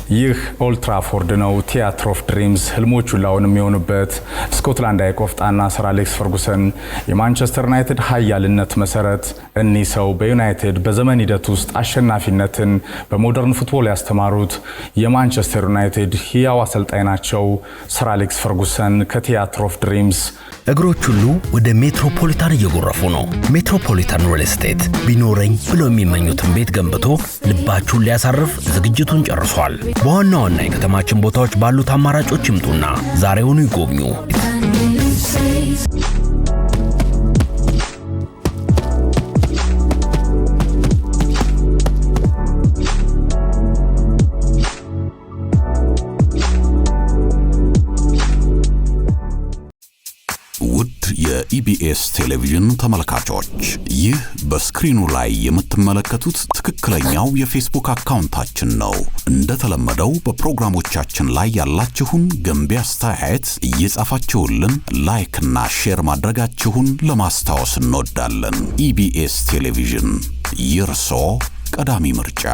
ይህ ኦልድ ትራፎርድ ነው። ቲያትር ኦፍ ድሪምስ ህልሞቹ ላውን የሚሆኑበት ስኮትላንዳዊ ቆፍጣና ሰር አሌክስ ፈርጉሰን የማንቸስተር ዩናይትድ ኃያልነት መሰረት እኒህ ሰው በዩናይትድ በዘመን ሂደት ውስጥ አሸናፊነትን በሞደርን ፉትቦል ያስተማሩት የማንቸስተር ዩናይትድ ህያው አሰልጣኝ ናቸው። ሰር አሌክስ ፈርጉሰን ከቲያትር ኦፍ ድሪምስ እግሮች ሁሉ ወደ ሜትሮፖሊታን እየጎረፉ ነው። ሜትሮፖሊታን ሪል ስቴት ቢኖረኝ ብለው የሚመኙትን ቤት ገንብቶ ልባችሁን ሊያሳርፍ ዝግጅቱን ጨርሷል። በዋና ዋና የከተማችን ቦታዎች ባሉት አማራጮች ይምጡና ዛሬውኑ ይጎብኙ። የኢቢኤስ ቴሌቪዥን ተመልካቾች ይህ በስክሪኑ ላይ የምትመለከቱት ትክክለኛው የፌስቡክ አካውንታችን ነው። እንደተለመደው በፕሮግራሞቻችን ላይ ያላችሁን ገንቢ አስተያየት እየጻፋችሁልን ላይክ እና ሼር ማድረጋችሁን ለማስታወስ እንወዳለን። ኢቢኤስ ቴሌቪዥን የርሶ ቀዳሚ ምርጫ።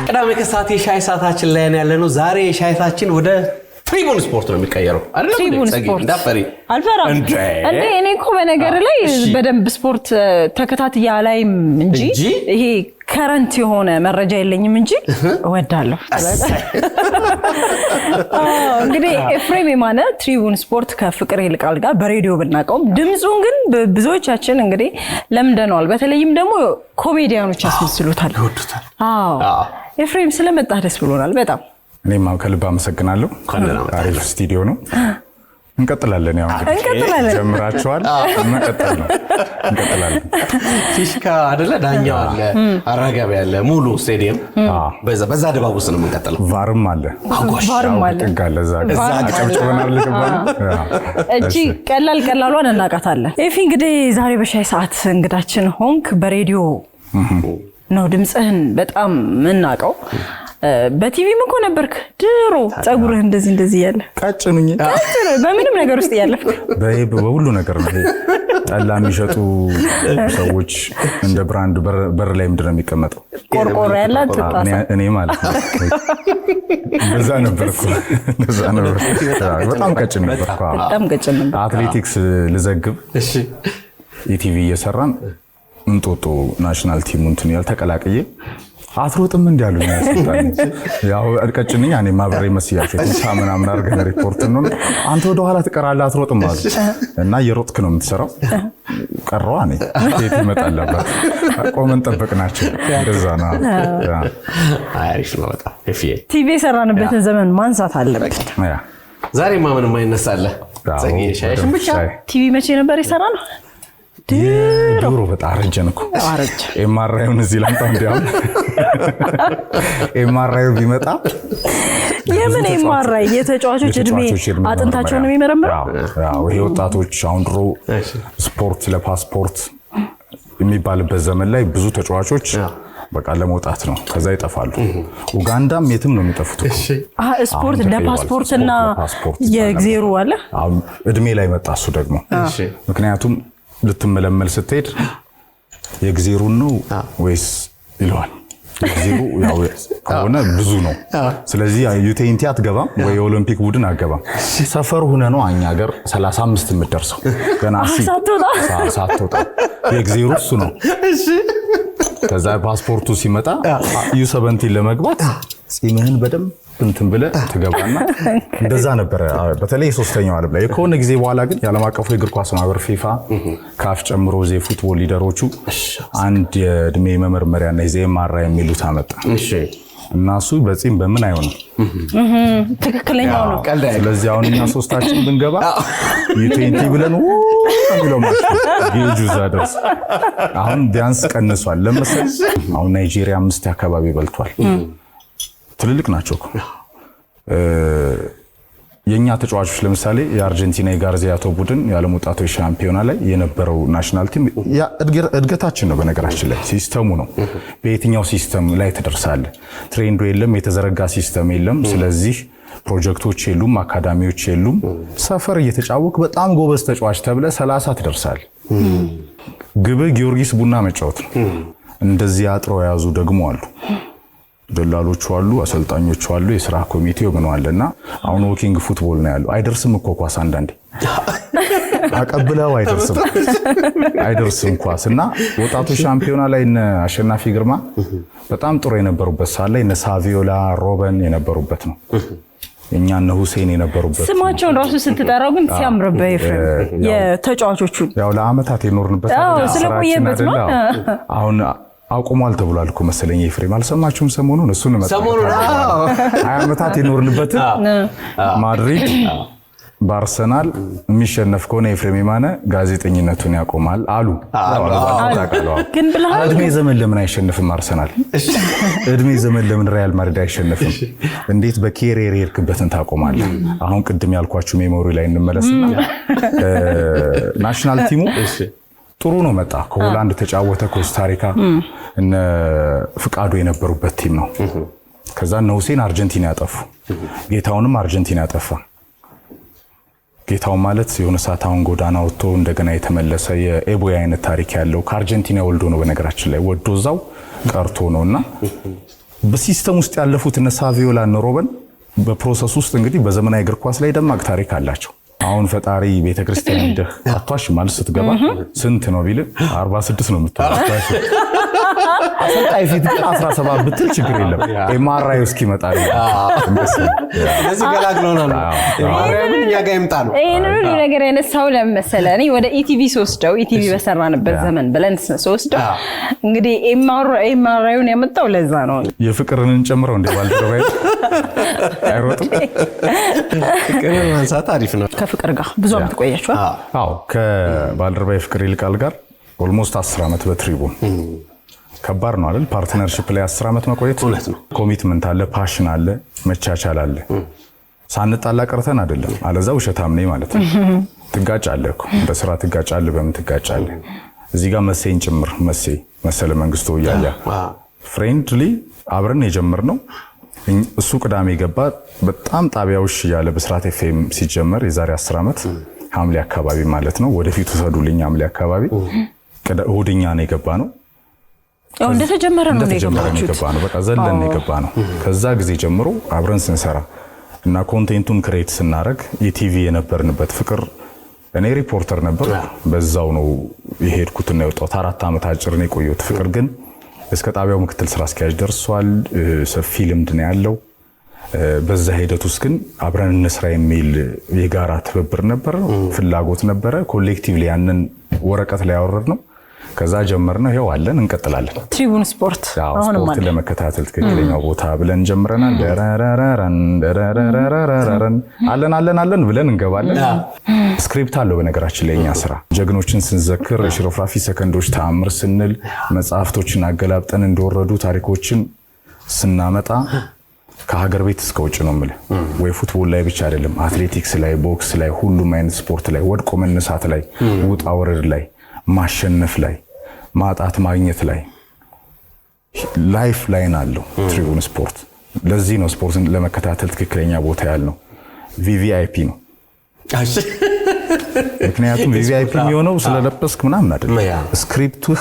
ቅዳሜ ከሰዓት የሻይ ሰዓታችን ላይ ያለነው ዛሬ የሻይታችን ወደ ትሪቡን ስፖርት ነው የሚቀየረው አይደል? ትሪቡን ስፖርት አልፈራም እንዴ እኔ እኮ በነገር ላይ በደንብ ስፖርት ተከታታይ ላይም እንጂ ይሄ ከረንት የሆነ መረጃ የለኝም እንጂ እወዳለሁ። እንግዲህ ኤፍሬም የማነ ትሪቡን ስፖርት ከፍቅር ይልቃል ጋር በሬዲዮ ብናቀውም ድምጹን ግን ብዙዎቻችን እንግዲህ ለምደነዋል። በተለይም ደግሞ ኮሜዲያኖች ያስመስሉታል። አዎ ኤፍሬም ስለመጣ ደስ ብሎናል በጣም። እኔም ከልብ አመሰግናለሁ። አሪፍ ስቱዲዮ ነው። እንቀጥላለን። ያው እንቀጥላለን። ጀምራችኋል። እንቀጥላለን። ፊሽካ አይደለ? ዳኛው አለ፣ አራጋቢ አለ፣ ሙሉ ስቴዲየም በዛ ድባብ ውስጥ ነው የምንቀጥለው። ቫርም አለ። ቫርም አለ። እዛ ጨብጨበናል ልቀባል። እቺ ቀላሏን እናቃታለን። ኤፊ እንግዲህ ዛሬ በሻይ ሰዓት እንግዳችን ሆንክ። በሬዲዮ ነው ድምጽህን በጣም እናቀው። በቲቪም እኮ ነበርክ ድሮ። ጸጉርህ እንደዚህ ያለ ቀጭኑኝ በምንም ነገር ውስጥ ያለፍክ በሁሉ ነገር ነው። ጠላ የሚሸጡ ሰዎች እንደ ብራንድ በር ላይ ምንድን ነው የሚቀመጠው? ቆርቆሮ ያላት ተጣጣ እኔ ማለት ነው። እንደዛ ነበርኩ። በጣም ቀጭን ነበርኩ። አትሌቲክስ ልዘግብ ኢቲቪ እየሰራን እንጦጦ ናሽናል ቲም እንትን ያልተቀላቀየ አትሮጥም እንዲያሉኝ ያስጣኝ። ያው አድቀጭንኝ እኔ ማብሬ መስያቸው ተሳመና ምን አርገን ሪፖርት ነው አንተ ወደ ኋላ ትቀራለህ አትሮጥም አሉ እና የሮጥክ ነው የምትሰራው። ቀረው እኔ ከየት ይመጣል ነበር ቆመን ጠበቅናቸው። እንደዛ ነው። አሪፍ ነው በጣም። ቲቪ ሰራንበትን ዘመን ማንሳት አለበት። ዛሬማ ምንም አይነሳለ። ዛሬ ብቻ ቲቪ መቼ ነበር የሰራነው? ድሮ በጣም አረጀን እኮ። ኤምአርአይውን እዚህ ላምጣው እንዲያው ኤምአርአይ ቢመጣ የምን ኤምአርአይ? የተጫዋቾች እድሜ አጥንታቸውን የሚመረምረው። አዎ ይሄ ወጣቶች አሁን ድሮ ስፖርት ለፓስፖርት የሚባልበት ዘመን ላይ ብዙ ተጫዋቾች በቃ ለመውጣት ነው ከዛ ይጠፋሉ። ኡጋንዳም የትም ነው የሚጠፉት። ስፖርት ለፓስፖርትና የግዜሩ አለ እድሜ ላይ መጣ እሱ ደግሞ። ምክንያቱም ልትመለመል ስትሄድ የግዜሩን ነው ወይስ ይለዋል። የግዜሩ ያው ከሆነ ብዙ ነው። ስለዚህ ዩቴንቲ አትገባም ወይ የኦሎምፒክ ቡድን አትገባም። ሰፈር ሆነ ነው እኛ ሀገር 35 የምትደርሰው ገና ሳትወጣ የግዜሩ እሱ ነው። ከዛ ፓስፖርቱ ሲመጣ ዩ17 ለመግባት ጺምህን በደም እንትን ብለ ትገባና እንደዛ ነበር። በተለይ ሶስተኛው ዓለም ላይ ከሆነ ጊዜ በኋላ ግን የዓለም አቀፉ የእግር ኳስ ማህበር ፊፋ ካፍ ጨምሮ ፉትቦል ሊደሮቹ አንድ የእድሜ መመርመሪያና የኤምአርአይ የሚሉት አመጣ። እና እሱ በጺም በምን አይሆንም ትክክለኛው ነው። ስለዚህ አሁን እኛ ሶስታችን ብንገባ ዩ20 ብለን ነው ማለት ጌጁ ዛደስ አሁን ቢያንስ ቀንሷል። ለምሳሌ አሁን ናይጄሪያ 5 አካባቢ በልቷል። ትልልቅ ናቸው እኮ የኛ ተጫዋቾች። ለምሳሌ የአርጀንቲና የጋርዚያቶ ቡድን የዓለም ወጣቶች ሻምፒዮና ላይ የነበረው ናሽናል ቲም ያ እድገታችን ነው። በነገራችን ላይ ሲስተሙ ነው። በየትኛው ሲስተም ላይ ተደርሳለ? ትሬንዱ የለም፣ የተዘረጋ ሲስተም የለም። ስለዚህ ፕሮጀክቶች የሉም፣ አካዳሚዎች የሉም። ሰፈር እየተጫወክ በጣም ጎበዝ ተጫዋች ተብለ 30 ትደርሳል። ግብ ጊዮርጊስ ቡና መጫወት ነው። እንደዚህ አጥሮ ያዙ ደግሞ አሉ። ደላሎቹ አሉ፣ አሰልጣኞቹ አሉ፣ የስራ ኮሚቴው ምን አለና አሁን ዎኪንግ ፉትቦል ነው ያለው። አይደርስም እኮ ኳስ አንዳንዴ አቀብለው አይደርስም ኳስ እና ወጣቶች ሻምፒዮና ላይ እነ አሸናፊ ግርማ በጣም ጥሩ የነበሩበት ሳለ እነ ሳቪዮላ ሮበን የነበሩበት ነው። እኛ እነ ሁሴን የነበሩበት ስማቸውን ራሱ ስትጠራው ግን ሲያምርበት ኤፍሬም የተጫዋቾቹን ያው ለአመታት የኖርንበት ስለቆየበት ነው። አሁን አቁሟል ተብሏል እኮ መሰለኝ ኤፍሬም አልሰማችሁም? ሰሞኑን እሱን መጣ 20 አመታት የኖርንበት ማድሪድ በአርሰናል የሚሸነፍ ከሆነ ኤፍሬም የማነ ጋዜጠኝነቱን ያቆማል አሉ። ግን ብለሃል እድሜ ዘመን ለምን አይሸነፍም አርሰናል? እድሜ ዘመን ለምን ሪያል ማድሪድ አይሸነፍም? እንዴት በኬሪየር የሄድክበትን ታቆማለህ? አሁን ቅድም ያልኳችሁ ሜሞሪ ላይ እንመለስና ናሽናል ቲሙ ጥሩ ነው መጣ። ከሆላንድ ተጫወተ፣ ኮስታሪካ እነ ፍቃዱ የነበሩበት ቲም ነው። ከዛ እነ ሁሴን አርጀንቲና ያጠፉ፣ ጌታውንም አርጀንቲና ያጠፋ። ጌታው ማለት የሆነ ሰዓት አሁን ጎዳና ወጥቶ እንደገና የተመለሰ የኤቦይ አይነት ታሪክ ያለው ከአርጀንቲና ወልዶ ነው በነገራችን ላይ ወዶ እዛው ቀርቶ ነውና በሲስተም ውስጥ ያለፉት እነ ሳቪዮላ እነ ሮበን በፕሮሰስ ውስጥ እንግዲህ በዘመናዊ እግር ኳስ ላይ ደማቅ ታሪክ አላቸው። አሁን ፈጣሪ ቤተክርስቲያን ሄደህ አቷሽ ማለት ስትገባ ስንት ነው ቢል 46 ነው የምትወጣው። አሰልጣኝ ፊት 17 ብትል ችግር የለም። ኤምአርአይ እስኪመጣ ስለዚህ ገላግሎናል። ኤምአርአይ እኛ ጋር ይምጣ ነው። ይሄን ሁሉ ነገር ያነሳው ለምሳሌ እኔ ወደ ኢቲቪ ሶስደው ኢቲቪ በሰራንበት ዘመን ብለን ሶስደው እንግዲህ ኤምአርአይውን ያመጣው ለዛ ነው። የፍቅርን እንጨምረው እንደ ባልደረባይ አይሮጥም። ፍቅርን ማንሳት አሪፍ ነው። ከፍቅር ጋር ብዙ አመት ቆያችኋል? አዎ ከባልደረባይ ፍቅር ይልቃል ጋር ኦልሞስት 10 አመት በትሪቡን ከባድ ነው አይደል? ፓርትነርሺፕ ላይ 10 አመት መቆየት እውነት ነው። ኮሚትመንት አለ፣ ፓሽን አለ፣ መቻቻል አለ። ሳንጣላ ቀርተን አይደለም፣ አለዛ ውሸታም ነኝ ማለት ነው። ትጋጫለህ እኮ በስራ ትጋጫለህ፣ በምን ትጋጫለህ? እዚህ ጋር መሴን ጭምር መሰለ መንግስቱ ያያ ፍሬንድሊ አብረን የጀመርነው እሱ ቅዳሜ ገባ። በጣም ጣቢያውሽ ያለ በስራት ኤፍኤም ሲጀመር የዛሬ 10 አመት ሐምሌ አካባቢ ማለት ነው። ወደፊት ወሰዱልኝ ሐምሌ አካባቢ እሁድኛ ነው የገባ ነው። እንደተጀመረ ነው የገባ ነው። በቃ ዘለን የገባ ነው። ከዛ ጊዜ ጀምሮ አብረን ስንሰራ እና ኮንቴንቱን ክሬት ስናደርግ የቲቪ የነበርንበት ፍቅር እኔ ሪፖርተር ነበር። በዛው ነው የሄድኩትና የወጣሁት 4 አመት አጭር ነው የቆየሁት። ፍቅር ግን እስከ ጣቢያው ምክትል ስራ አስኪያጅ ደርሷል። ሰፊ ልምድ ነው ያለው። በዛ ሂደት ውስጥ ግን አብረን እንስራ የሚል የጋራ ትብብር ነበር፣ ፍላጎት ነበረ። ኮሌክቲቭሊ ያንን ወረቀት ላይ ያወረድ ነው። ከዛ ጀመርነው። ይሄው አለን፣ እንቀጥላለን። ትሪቡን ስፖርት አሁንም ስፖርት ለመከታተል ትክክለኛው ቦታ ብለን ጀምረናል። አለን ብለን እንገባለን። ስክሪፕት አለው በነገራችን ላይ እኛ ስራ ጀግኖችን ስንዘክር፣ ሽሮፍራፊ ሰከንዶች ተአምር ስንል፣ መጽሐፍቶችን አገላብጠን እንደወረዱ ታሪኮችን ስናመጣ ከሀገር ቤት እስከ ውጭ ነው የምልህ። ወይ ፉትቦል ላይ ብቻ አይደለም፣ አትሌቲክስ ላይ፣ ቦክስ ላይ፣ ሁሉም አይነት ስፖርት ላይ፣ ወድቆ መነሳት ላይ፣ ውጣ ወረድ ላይ፣ ማሸነፍ ላይ፣ ማጣት ማግኘት ላይ ላይፍ ላይን አለው ትሪቡን ስፖርት። ለዚህ ነው ስፖርትን ለመከታተል ትክክለኛ ቦታ ያልነው ቪቪአይፒ ነው። ምክንያቱም ቪቪአይፒ የሚሆነው ስለለበስክ ምናምን አይደለም። ስክሪፕትህ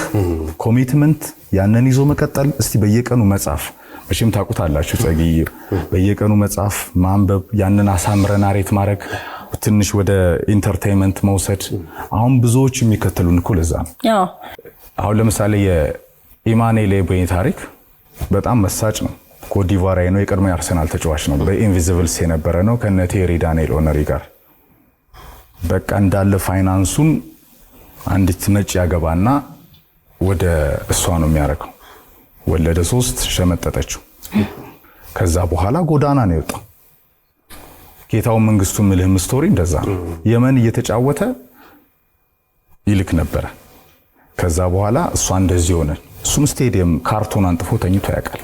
ኮሚትመንት ያንን ይዞ መቀጠል። እስቲ በየቀኑ መጻፍ መቼም ታውቁታላችሁ ጸጊይ፣ በየቀኑ መጻፍ ማንበብ፣ ያንን አሳምረ ናሬት ማድረግ፣ ትንሽ ወደ ኢንተርቴይንመንት መውሰድ። አሁን ብዙዎች የሚከተሉን እኮ ለዛ ነው። አሁን ለምሳሌ የኢማኑኤል ኤቦይ ታሪክ በጣም መሳጭ ነው። ኮትዲቯራዊ ነው። የቀድሞ የአርሰናል ተጫዋች ነው። በኢንቪዚብልስ የነበረ ነው ከነ ቴሪ ዳንኤል ኦነሪ ጋር። በቃ እንዳለ ፋይናንሱን አንዲት ነጭ ያገባና ወደ እሷ ነው የሚያረከው። ወለደ 3 ሸመጠጠችው። ከዛ በኋላ ጎዳና ነው የወጣው። ጌታው መንግስቱ ምልህም ስቶሪ እንደዛ ነው። የመን እየተጫወተ ይልክ ነበረ። ከዛ በኋላ እሷ እንደዚህ ሆነ። እሱም ስቴዲየም ካርቶን አንጥፎ ተኝቶ ያውቃል።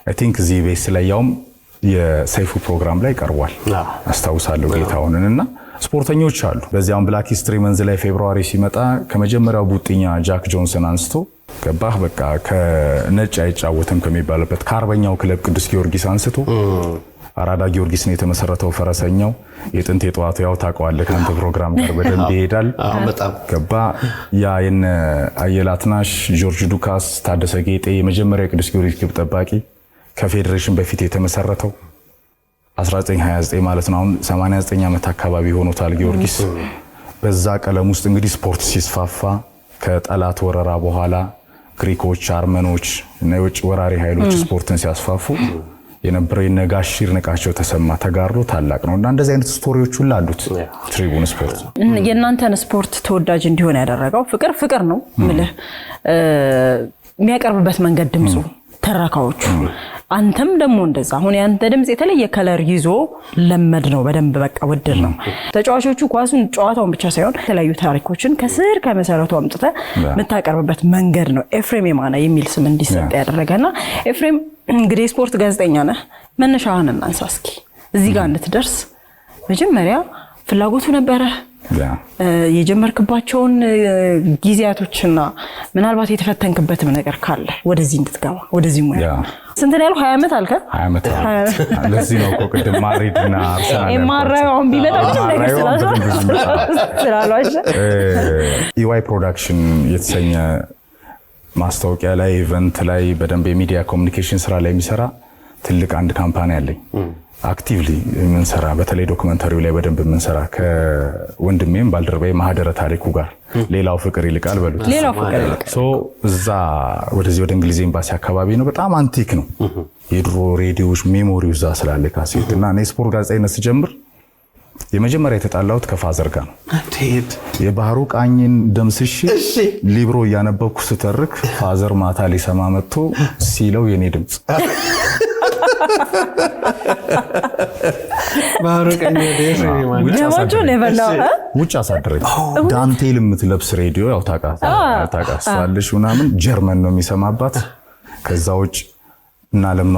አይ ቲንክ እዚህ ቤስ ላይ ያውም የሰይፉ ፕሮግራም ላይ ቀርቧል አስታውሳለሁ ጌታውንና ስፖርተኞች አሉ። በዚያም ብላክ ሂስትሪ መንዝ ላይ ፌብሩዋሪ ሲመጣ ከመጀመሪያው ቡጥኛ ጃክ ጆንሰን አንስቶ ገባህ በቃ ከነጭ አይጫወትም ከሚባልበት ከአርበኛው ክለብ ቅዱስ ጊዮርጊስ አንስቶ አራዳ ጊዮርጊስ ነው የተመሰረተው። ፈረሰኛው የጥንት የጠዋቱ ያው ታውቀዋለህ ካንተ ፕሮግራም ጋር በደንብ ይሄዳል። በጣም ገባ ያ የነ አየላትናሽ ጆርጅ ዱካስ ታደሰ ጌጤ የመጀመሪያው ቅዱስ ጊዮርጊስ ግብ ጠባቂ ከፌዴሬሽን በፊት የተመሰረተው 1929 ማለት ነው። አሁን 89 ዓመት አካባቢ ሆኖታል ጊዮርጊስ። በዛ ቀለም ውስጥ እንግዲህ ስፖርት ሲስፋፋ ከጠላት ወረራ በኋላ ግሪኮች፣ አርመኖች እና የውጭ ወራሪ ኃይሎች ስፖርትን ሲያስፋፉ የነበረው የነጋሽ ይድነቃቸው ተሰማ ተጋሩ ታላቅ ነው እና እንደዚህ አይነት ስቶሪዎች ሁሉ አሉት ትሪቡን ስፖርት። የእናንተን ስፖርት ተወዳጅ እንዲሆን ያደረገው ፍቅር ነው ምልህ የሚያቀርብበት መንገድ ድምፁ ተራካዎቹ አንተም ደግሞ እንደዛ አሁን ያንተ ድምጽ የተለየ ከለር ይዞ ለመድ ነው በደንብ በቃ ውድር ነው። ተጫዋቾቹ ኳሱን ጨዋታውን ብቻ ሳይሆን የተለያዩ ታሪኮችን ከስር ከመሰረቱ አምጥተ የምታቀርብበት መንገድ ነው ኤፍሬም የማነ የሚል ስም እንዲሰጥ ያደረገና ኤፍሬም እንግዲህ ስፖርት ጋዜጠኛ ነህ። መነሻህን እናንሳ እስኪ። እዚህ ጋር እንድትደርስ መጀመሪያ ፍላጎቱ ነበረ? የጀመርክባቸውን ጊዜያቶችና ምናልባት የተፈተንክበትም ነገር ካለ ወደዚህ እንድትገባ ወደዚህ ሙያ ስንት ነው ያለው? 20 ዓመት አልከ? 20 ዓመት ለዚህ ነው እኮ ቅድም ማድሪድና አርሰናል የማራውን ቢመጣ ነገር ስላልዋሸ ኢዋይ ፕሮዳክሽን የተሰኘ ማስታወቂያ ላይ ኢቨንት ላይ በደንብ የሚዲያ ኮሙኒኬሽን ስራ ላይ የሚሰራ ትልቅ አንድ ካምፓኒ አለኝ። አክቲቭሊ የምንሰራ በተለይ ዶክመንታሪው ላይ በደንብ የምንሰራ ከወንድሜም ባልደረባዬ ማህደረ ታሪኩ ጋር ሌላው ፍቅር ይልቃል በሉት። ሌላው ፍቅር ይልቃል እዛ ወደዚህ ወደ እንግሊዝ ኤምባሲ አካባቢ ነው። በጣም አንቲክ ነው። የድሮ ሬዲዮዎች ሜሞሪው እዛ ስላለ ካሴት እና እኔ ስፖርት ጋዜጠኝነት ስጀምር የመጀመሪያ የተጣላሁት ከፋዘር ጋር ነው። የባህሩ ቃኝን ደምስሽ ሊብሮ እያነበብኩ ስተርክ ፋዘር ማታ ሊሰማ መጥቶ ሲለው የኔ ድምጽ ባህሩ ቃኝ ውጭ አሳደረኝ። ዳንቴል የምትለብስ ሬዲዮ ያው ታውቃለሽ ምናምን ጀርመን ነው የሚሰማባት። ከዛ ውጭ እና ዓለም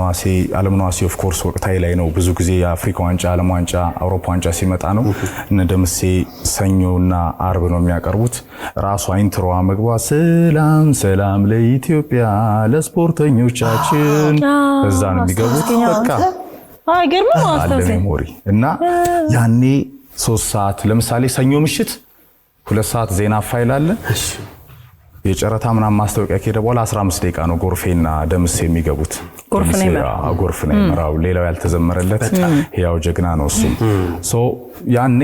ነዋሴ ኦፍ ኮርስ ወቅታዊ ላይ ነው። ብዙ ጊዜ የአፍሪካ ዋንጫ፣ ዓለም ዋንጫ፣ አውሮፓ ዋንጫ ሲመጣ ነው። እነ ደምሴ ሰኞና አርብ ነው የሚያቀርቡት። ራሷ ኢንትሮዋ መግባት ሰላም ሰላም ለኢትዮጵያ ለስፖርተኞቻችን እዛ ነው የሚገቡት። በቃ አይገርምም አለ ሜሞሪ እና ያኔ 3 ሰዓት ለምሳሌ ሰኞ ምሽት 2 ሰዓት ዜና ፋይል አለ። የጨረታ ምናምን ማስታወቂያ ከሄደ በኋላ 15 ደቂቃ ነው ጎርፌና ደምሴ የሚገቡት። ጎርፍ ነው የመራው። ሌላው ያልተዘመረለት ያው ጀግና ነው እሱ። ያኔ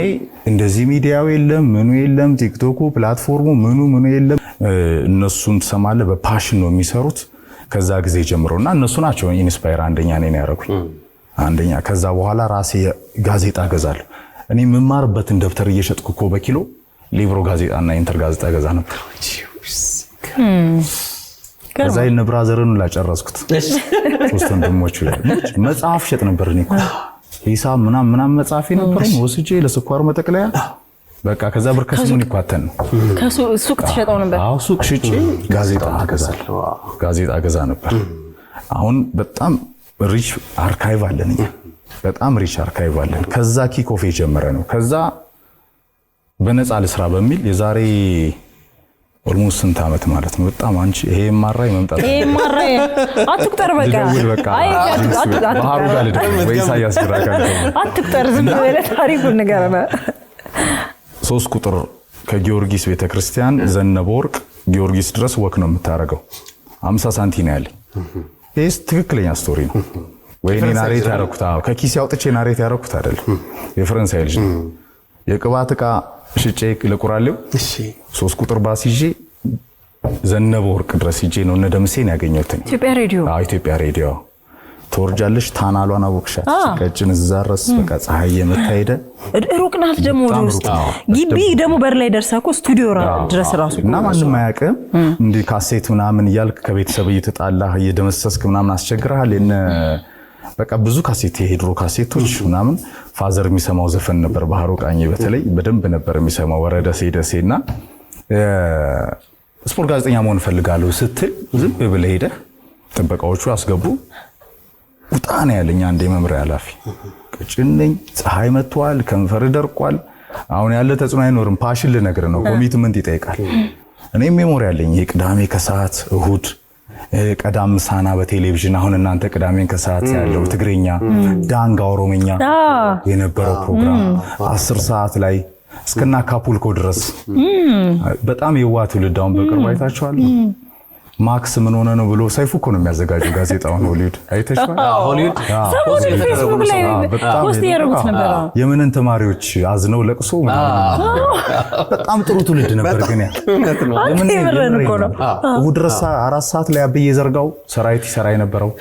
እንደዚህ ሚዲያው የለም ምኑ የለም፣ ቲክቶኩ ፕላትፎርሙ ምኑ የለም። እነሱን ትሰማለህ። በፓሽን ነው የሚሰሩት ከዛ ጊዜ ጀምሮና እነሱ ናቸው ኢንስፓየር አንደኛ ነኝ ያደረጉኝ አንደኛ። ከዛ በኋላ ራሴ ጋዜጣ ገዛለሁ። እኔ የምማርበትን ደብተር እየሸጥኩ እኮ በኪሎ ሊብሮ ጋዜጣና ኢንተር ጋዜጣ ገዛ ነበር። ከዛ የነ ብራዘርን ላጨረስኩት 3 ወንድሞች መጽሐፍ ሸጥ ነበር። እኔ እኮ ሂሳብ ምናምን መጽሐፍ ነበር ወስጄ ለስኳር መጠቅለያ በቃ። ከዛ ብር ከስሙን ይኳተን ሱቅ ተሸጠው ነበር። አዎ ሱቅ ሽጬ ጋዜጣ ገዛ ነበር። አሁን በጣም ሪች አርካይቭ አለን እኛ፣ በጣም ሪች አርካይቭ አለን። ከዛ ኪክ ኦፍ የጀመረ ነው። ከዛ በነፃ ልስራ በሚል የዛሬ ኦልሞስት ስንት ዓመት ማለት ነው። በጣም አንቺ ይሄ ማራይ መምጣት አትቁጠር በቃ አይ ባህሩ ጋር ልደውል ወይ ኢሳያስ ግራካል አትቁጠር ዝም ብለህ ታሪኩን ንገረና። 3 ቁጥር ከጊዮርጊስ ቤተክርስቲያን ዘነበ ወርቅ ጊዮርጊስ ድረስ ወክ ነው የምታረገው። 50 ሳንቲም ነው ያለኝ። ይሄስ ትክክለኛ ስቶሪ ነው ወይ? እኔ ናሬት ያረኩት ከኪስ ያውጥቼ ናሬት ያረኩት አይደለም። የፈረንሳይ ልጅ ነው። የቅባት ዕቃ ሽጬ ለቁራሌው 3 ቁጥር ባስ ይዤ ዘነበ ወርቅ ድረስ ይዤ ነው እነ ደምሴን ያገኘሁት። ኢትዮጵያ ሬዲዮ ተወርጃለሽ። ታናሏን አወቅሻት ቀጭን ዛረስ በቃ ፀሐይ የመታይደ ሩቅ ናት ደግሞ ወደ ውስጥ ግቢ ደግሞ በር ላይ ደርሳኮ ስቱዲዮ ድረስ ራሱ እና ማንም አያውቅም። እንዴ ካሴት ምናምን እያልክ ከቤተሰብ እየተጣላህ እየደመሰስክ ምናምን አስቸግረሃል። በቃ ብዙ ካሴት የሄድሮ ካሴቶች ምናምን ፋዘር የሚሰማው ዘፈን ነበር። ባህሩ ቃኝ በተለይ በደንብ ነበር የሚሰማው። ወረደ ሲደሴና ስፖርት ጋዜጠኛ መሆን ፈልጋለሁ ስትል ዝም ብለህ ሄደህ ጥበቃዎቹ አስገቡ። ውጣና ያለኝ አንዴ መምሪያ ኃላፊ ቀጭን ነኝ፣ ፀሐይ መጥቷል፣ ከንፈር ደርቋል። አሁን ያለ ተጽዕኖ አይኖርም። ፓሽን ልነግር ነው። ኮሚትመንት ይጠይቃል። እኔም ሜሞሪ ያለኝ ይሄ ቅዳሜ ከሰዓት እሁድ ቀዳም ሳና በቴሌቪዥን አሁን እናንተ ቅዳሜን ከሰዓት ያለው ትግሬኛ ዳንጋ ኦሮሞኛ የነበረው ፕሮግራም 10 ሰዓት ላይ እስከና አካፑልኮ ድረስ በጣም የዋ ትውልድ አሁን በቅርብ አይታችኋል። ማክስ ምን ሆነ ነው ብሎ ሰይፉ እኮ ነው የሚያዘጋጀው ጋዜጣውን ሆሊውድ አይተሽዋል? ሆሊውድ ሰሞኑን ፌስቡክ ላይ ፖስት ያደረጉት ነበር። የምንን ተማሪዎች አዝነው ለቅሶ በጣም ጥሩ ትውልድ ነበር። ግን ያ እሑድ ድረስ 4 ሰዓት ላይ አብዬ ዘርጋው ሰራዊት ይሰራ የነበረው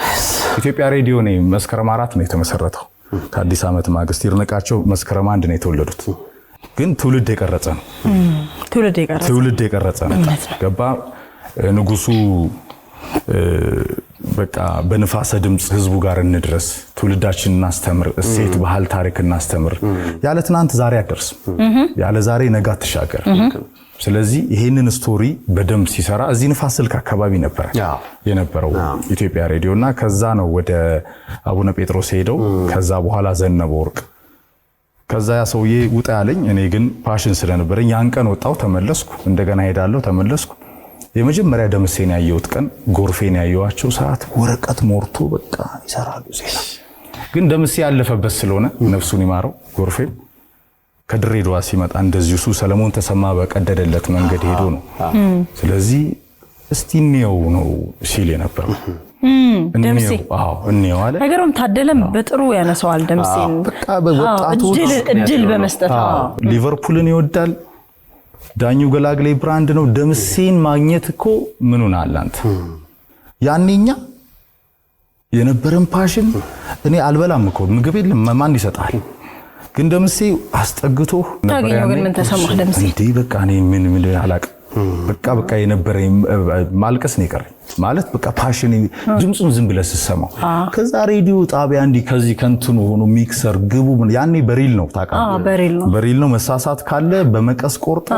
ኢትዮጵያ ሬዲዮ ነው። መስከረም 4 ነው የተመሰረተው። ከአዲስ ዓመት ማግስት ይርነቃቸው መስከረም 1 ነው የተወለዱት። ግን ትውልድ የቀረጸ ነው። ትውልድ የቀረጸ ነው። ገባ ንጉሱ በቃ በንፋሰ ድምጽ ህዝቡ ጋር እንድረስ፣ ትውልዳችን እናስተምር፣ እሴት፣ ባህል፣ ታሪክ እናስተምር። ያለ ትናንት ዛሬ አትደርስም፣ ያለ ዛሬ ነገ አትሻገር። ስለዚህ ይሄንን ስቶሪ በደንብ ሲሰራ እዚህ ንፋስ ስልክ አካባቢ ነበር የነበረው ኢትዮጵያ ሬዲዮና ከዛ ነው ወደ አቡነ ጴጥሮስ ሄደው ከዛ በኋላ ዘነበ ወርቅ ከዛ ያ ሰውዬ ውጣ ያለኝ። እኔ ግን ፓሽን ስለነበረኝ ያን ቀን ወጣው ተመለስኩ። እንደገና ሄዳለሁ ተመለስኩ። የመጀመሪያ ደምሴን ያየሁት ቀን ጎርፌን ያየዋቸው ሰዓት ወረቀት ሞርቶ በቃ ይሰራሉ ዜና። ግን ደምሴ ያለፈበት ስለሆነ ነፍሱን ይማረው ጎርፌም ከድሬዳዋ ሲመጣ እንደዚሁ እሱ ሰለሞን ተሰማ በቀደደለት መንገድ ሄዶ ነው። ስለዚህ እስቲ እንየው ነው ሲል የነበረው ደምሴ እንየው አለ። ነገሩም ታደለም በጥሩ ያነሳዋል ደምሴን በቃ በወጣቶች እድል በመስጠት ሊቨርፑልን ይወዳል። ዳኙ ገላግሌ ብራንድ ነው። ደምሴን ማግኘት እኮ ምኑን አለ አንተ ያኔኛ የነበረን ፓሽን። እኔ አልበላም እኮ ምግብ የለም ማን ይሰጣል? ግን ደምሴ አስጠግቶ ነበር ያኔ። ግን ምን ተሰማህ ደምሴ? እንዴ በቃ እኔ ምን አላቅም። በቃ የነበረኝ ማልቀስ ነው የቀረኝ። ማለት በቃ ፓሽን ድምጹን ዝም ብለህ ስትሰማው ከዛ ሬዲዮ ጣቢያ እንዲ ከዚህ ከንቱን ሆኖ ሚክሰር ግቡ ያኔ በሪል ነው ታውቃለህ። በሪል ነው መሳሳት ካለ በመቀስ ቆርጣ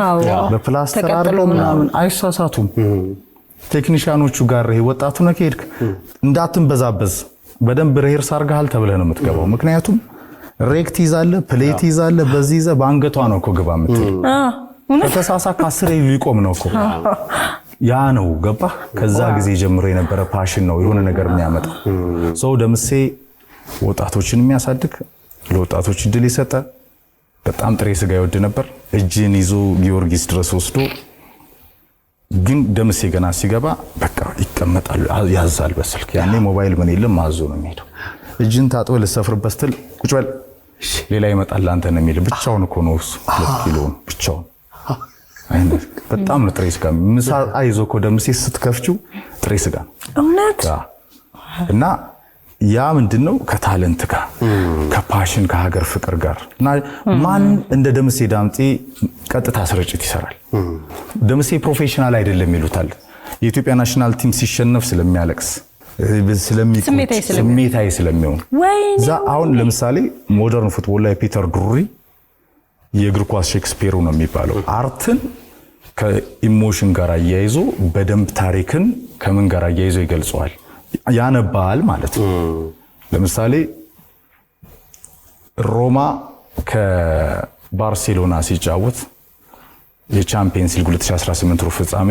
በፕላስተር አርገው ምናምን አይሳሳቱም። ቴክኒሻኖቹ ጋር ይሄ ወጣቱ ነው ከሄድክ እንዳትንበዛበዝ በደንብ ሪሄርስ አርጋሃል ተብለህ ነው የምትገባው። ምክንያቱም ሬክት ይዛለ ፕሌት ይዛለ በዚህ ይዘ በአንገቷ ነው እኮ ግባ የምትል ከተሳሳ ከ10 ሊቆም ነው እኮ ያ ነው ገባ። ከዛ ጊዜ ጀምሮ የነበረ ፓሽን ነው የሆነ ነገር የሚያመጣ ሰው። ደምሴ ወጣቶችን የሚያሳድግ ለወጣቶች እድል ይሰጣ። በጣም ጥሬ ስጋ ይወድ ነበር። እጅን ይዞ ጊዮርጊስ ድረስ ወስዶ ግን ደምሴ ገና ሲገባ በቃ ይቀመጣል ያዛል በስልክ። ያኔ ሞባይል ምን የለም ማዞ ነው የሚሄደው። እጅን ታጥበ ልሰፍርበት ስትል ቁጭ በል ሌላ ይመጣል አንተ ነው የሚል። ብቻውን እኮ ነው 2 ኪሎ ብቻውን። በጣም ነው ጥሬ ስጋ ምሳ አይዞ እኮ ደምሴ ስትከፍቺው ጥሬ ስጋ ነው እውነት። እና ያ ምንድነው ከታለንት ጋር ከፓሽን ከሀገር ፍቅር ጋር እና ማን እንደ ደምሴ ዳምጤ ቀጥታ ስርጭት ይሰራል። ደምሴ ፕሮፌሽናል አይደለም ይሉታል። የኢትዮጵያ ናሽናል ቲም ሲሸነፍ ስለሚያለቅስ ስሜታዊ ስለሚሆን ዛ አሁን ለምሳሌ ሞደርን ፉትቦል ላይ ፒተር ድሩሪ የእግር ኳስ ሼክስፒሩ ነው የሚባለው። አርትን ከኢሞሽን ጋር አያይዞ በደንብ ታሪክን ከምን ጋር አያይዞ ይገልጸዋል። ያነባል ማለት ነው። ለምሳሌ ሮማ ከባርሴሎና ሲጫወት የቻምፒየንስ ሊግ 2018 ሩብ ፍጻሜ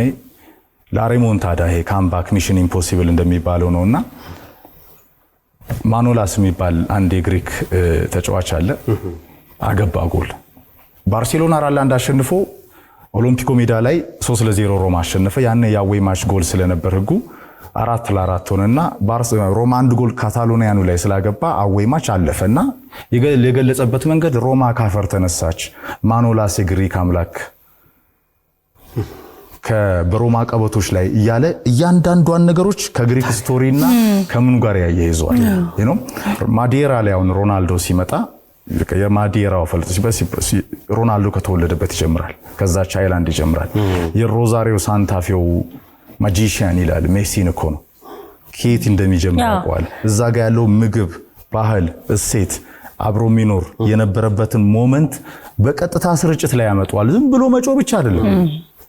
ላሬሞንታዳ ይሄ ካምባክ ሚሽን ኢምፖሲብል እንደሚባለው ነውና ማኖላስ የሚባል አንድ የግሪክ ተጫዋች አለ። አገባ ጎል። ባርሴሎና 4-1 አሸንፎ ኦሎምፒኮ ሜዳ ላይ 3-0 ሮማ አሸነፈ። ያን ያዌይ ማች ጎል ስለነበር ህጉ 4-4 ሆነና ሮማ 1 ጎል ካታሎኒያኑ ላይ ስላገባ አዌይ ማች አለፈና የገለጸበት መንገድ ሮማ ካፈር ተነሳች ማኖላስ የግሪክ አምላክ ከበሮማ ቀበቶች ላይ እያለ እያንዳንዷን ነገሮች ከግሪክ ስቶሪና ከምኑ ጋር ያያይዘዋል። ማዴራ ላይ አሁን ሮናልዶ ሲመጣ የማዴራው ፈልጥሽ ሮናልዶ ከተወለደበት ይጀምራል። ከዛች አይላንድ ይጀምራል። የሮዛሪዮ ሳንታፌው ማጂሺያን ይላል። ሜሲን እኮ ነው ኬት እንደሚጀምር ያውቃል። እዛ ጋር ያለው ምግብ፣ ባህል፣ እሴት አብሮ የሚኖር የነበረበትን ሞመንት በቀጥታ ስርጭት ላይ ያመጣዋል። ዝም ብሎ መጮ ብቻ አይደለም።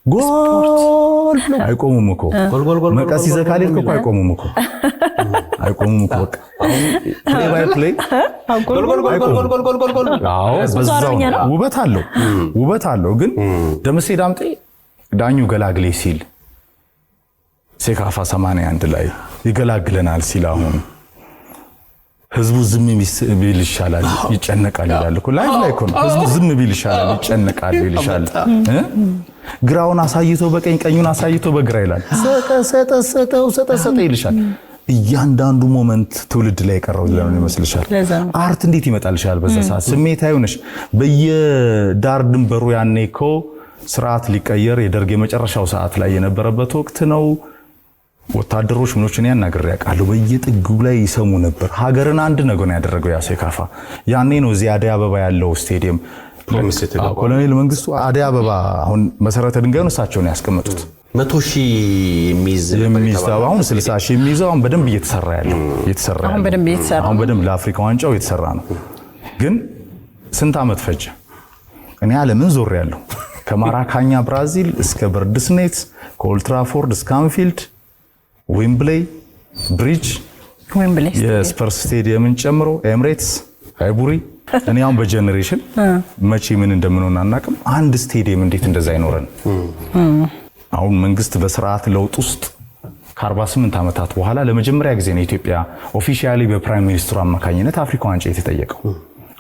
ጎል አይቆሙም እኮ መቀስ ይዘካል እኮ አይቆሙም እኮ በቃ ፕሌይ ባይ ፕሌይ ውበት አለው። ግን ደምሴ ዳምጤ ዳኙ ገላግሌ ሲል ሴካፋ 81 ላይ ይገላግለናል ሲል አሁን ህዝቡ ዝም ቢል ይሻላል ይጨነቃል ይላል እኮ ላይፍ ላይ እኮ ህዝቡ ዝም ቢል ይሻላል ይጨነቃል ይልሻል ግራውን አሳይቶ በቀኝ ቀኙን አሳይቶ በግራ ይላል ሰጠ ይልሻል እያንዳንዱ ሞመንት ትውልድ ላይ ቀረው ይላል ይመስልሻል አርት እንዴት ይመጣልሻል በዛ ሰዓት ስሜት አይሆንሽ በየዳር ድንበሩ ያኔ እኮ ስርዓት ሊቀየር የደርግ የመጨረሻው ሰዓት ላይ የነበረበት ወቅት ነው ወታደሮች ምኖችን ያናገር ያቃሉ በየጥጉ ላይ ይሰሙ ነበር ሀገርን አንድ ነገር ነው ያደረገው ያሴካፋ ያኔ ነው እዚህ አደይ አበባ ያለው ስቴዲየም ኮሎኔል መንግስቱ አደይ አበባ አሁን መሰረተ ድንጋዩን እሳቸው ነው ያስቀመጡት 100,000 የሚይዘው አሁን 60,000 የሚይዘው አሁን በደንብ እየተሰራ ያለው አሁን በደንብ ለአፍሪካ ዋንጫው እየተሰራ ነው ግን ስንት አመት ፈጀ እኔ ዓለምን ዞር ያለው ከማራካኛ ብራዚል እስከ በርድስኔት ከኦልትራፎርድ እስከ አንፊልድ ዌምብሌይ ብሪጅ የስፐርስ ስቴዲየምን ጨምሮ ኤምሬትስ ሃይቡሪ እኔ አሁን በጀነሬሽን መቼ ምን እንደምንሆን አናቅም አንድ ስቴዲየም እንዴት እንደዛ አይኖረን አሁን መንግስት በስርዓት ለውጥ ውስጥ ከ48 ዓመታት በኋላ ለመጀመሪያ ጊዜ ነው ኢትዮጵያ ኦፊሻሊ በፕራይም ሚኒስትሩ አማካኝነት አፍሪካ ዋንጫ የተጠየቀው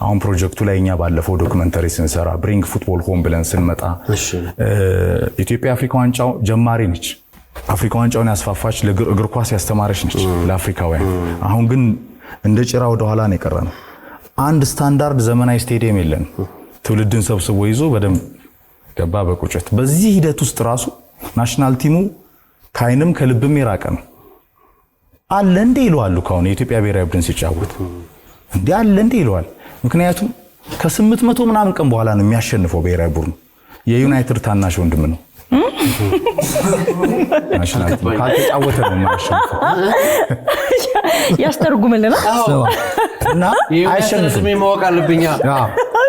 አሁን ፕሮጀክቱ ላይ እኛ ባለፈው ዶክመንተሪ ስንሰራ ብሪንግ ፉትቦል ሆም ብለን ስንመጣ ኢትዮጵያ አፍሪካ ዋንጫው ጀማሪ ነች አፍሪካ ዋንጫውን ያስፋፋች ለእግር ኳስ ያስተማረች ነች ለአፍሪካውያን አሁን ግን እንደ ጭራ ወደ ኋላ ነው የቀረነው አንድ ስታንዳርድ ዘመናዊ ስቴዲየም የለን ትውልድን ሰብስቦ ይዞ በደንብ ገባ በቁጭት በዚህ ሂደት ውስጥ ራሱ ናሽናል ቲሙ ካይንም ከልብም የራቀ ነው አለ እንደ ይሏሉ ካሁን የኢትዮጵያ ብሔራዊ ቡድን ሲጫወት እንዴ አለ እንደ ይሏል ምክንያቱም ከ800 ምናምን ቀን በኋላ ነው የሚያሸንፈው ብሔራዊ ቡድን የዩናይትድ ታናሽ ወንድም ነው ናሽናል ቲም ካልተጫወተ ነው የሚያሸንፈው ያስተርጉምልና እና አይሸንፍም ማወቅ አለብኛ